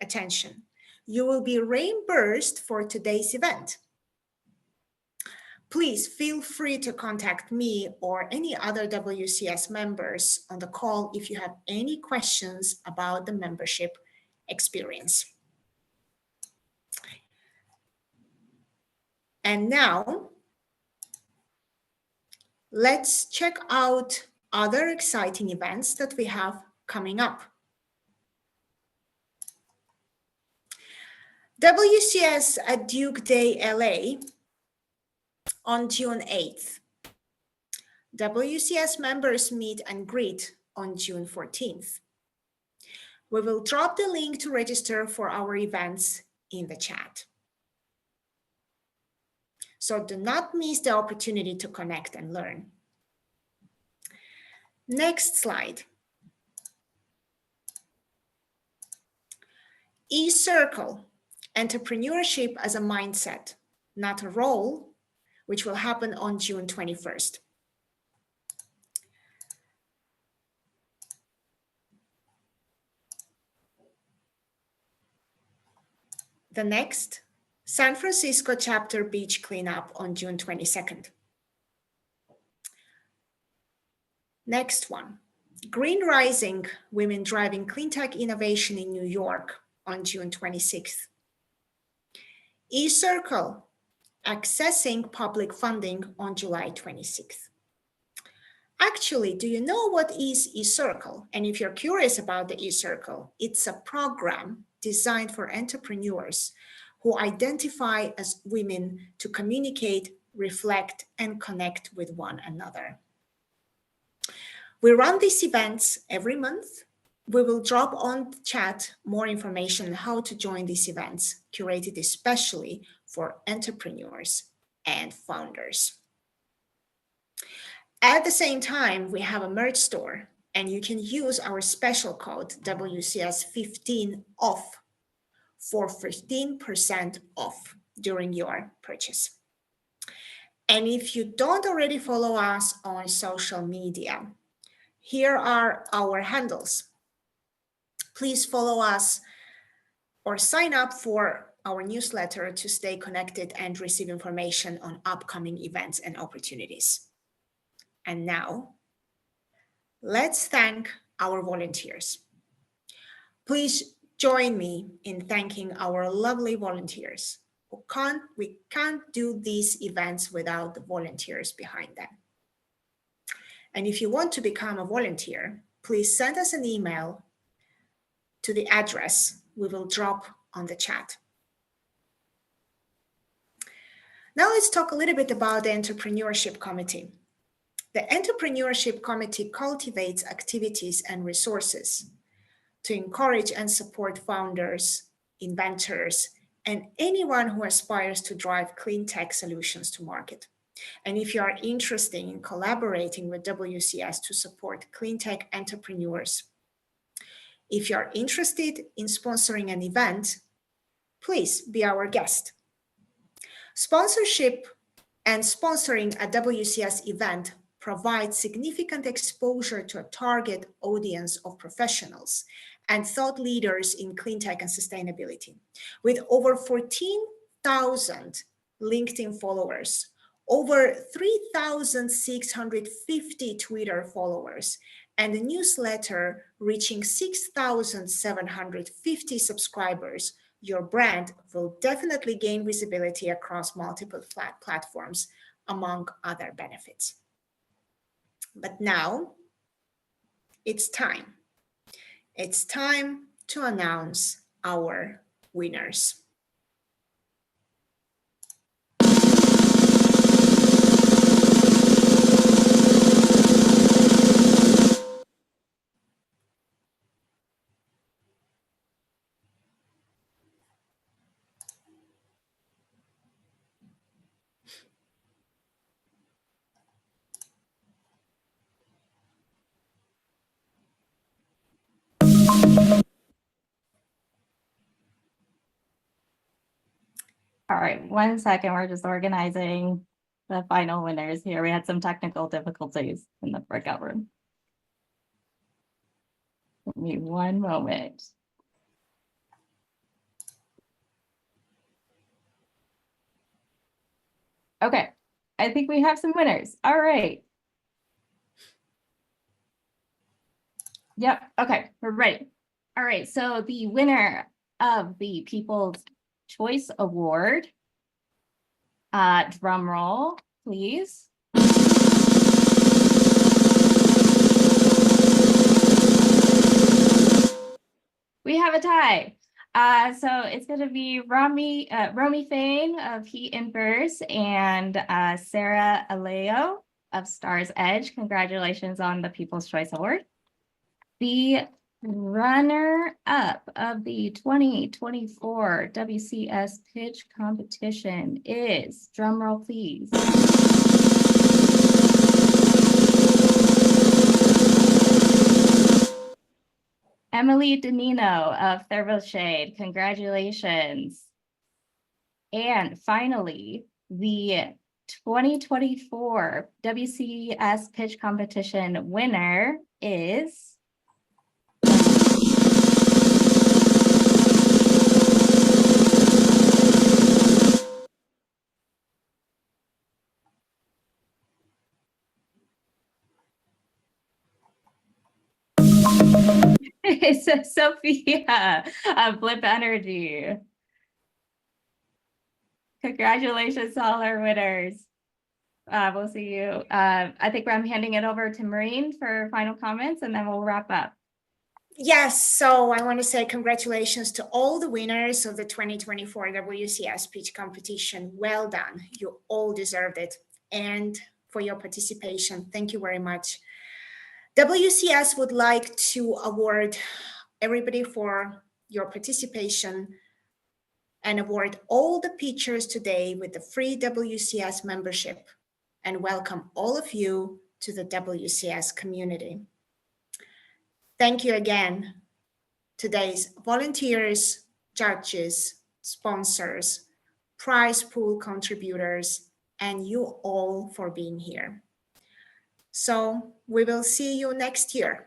attention, you will be reimbursed for today's event. Please feel free to contact me or any other WCS members on the call if you have any questions about the membership experience. And now, let's check out other exciting events that we have coming up. WCS at Duke Day LA on June 8th. WCS members meet and greet on June 14th. We will drop the link to register for our events in the chat. So do not miss the opportunity to connect and learn. Next slide. eCircle, entrepreneurship as a mindset, not a role, which will happen on June 21st. The next, San Francisco chapter beach cleanup on June 22nd. Next one, Green Rising, Women Driving Cleantech Innovation in New York on June 26th. eCircle, Accessing Public Funding on July 26th. Actually, do you know what is eCircle? And if you're curious about the eCircle, it's a program designed for entrepreneurs who identify as women to communicate, reflect, and connect with one another. We run these events every month. We will drop on the chat more information on how to join these events, curated especially for entrepreneurs and founders. At the same time, we have a merch store, and you can use our special code WCS15OFF for 15% off during your purchase. And if you don't already follow us on social media, here are our handles. Please follow us or sign up for our newsletter to stay connected and receive information on upcoming events and opportunities. And now, let's thank our volunteers. Please join me in thanking our lovely volunteers. We can't do these events without the volunteers behind them. And if you want to become a volunteer, please send us an email to the address we will drop on the chat. Now let's talk a little bit about the Entrepreneurship Committee. The Entrepreneurship Committee cultivates activities and resources to encourage and support founders, inventors, and anyone who aspires to drive clean tech solutions to market. And if you are interested in collaborating with WCS to support clean tech entrepreneurs, if you are interested in sponsoring an event, please be our guest. Sponsorship and sponsoring a WCS event provides significant exposure to a target audience of professionals and thought leaders in clean tech and sustainability. With over 14,000 LinkedIn followers, over 3,650 Twitter followers, and a newsletter reaching 6,750 subscribers, your brand will definitely gain visibility across multiple platforms, among other benefits. But now, it's time. It's time to announce our winners. All right, 1 second. We're just organizing the final winners here. We had some technical difficulties in the breakout room. Give me 1 moment. Okay, I think we have some winners. All right. Yep, okay, we're ready. All right, so the winner of the People's Choice Award, drum roll, please. We have a tie. So it's going to be Romy Fain of Heat Inverse and Sarah Aleo of Stars Edge. Congratulations on the People's Choice Award. The runner-up of the 2024 WCS Pitch Competition is, drumroll please, Emily Danino of Thermoshade. Congratulations. And finally, the 2024 WCS Pitch Competition winner is it's Sophia of Blip Energy. Congratulations to all our winners. We'll see you. I think I'm handing it over to Maureen for final comments, and then we'll wrap up. Yes, so I want to say congratulations to all the winners of the 2024 WCS Pitch Competition. Well done. You all deserved it. And for your participation, thank you very much. WCS would like to award everybody for your participation and award all the pitchers today with the free WCS membership and welcome all of you to the WCS community. Thank you again, today's volunteers, judges, sponsors, prize pool contributors, and you all for being here. So we will see you next year.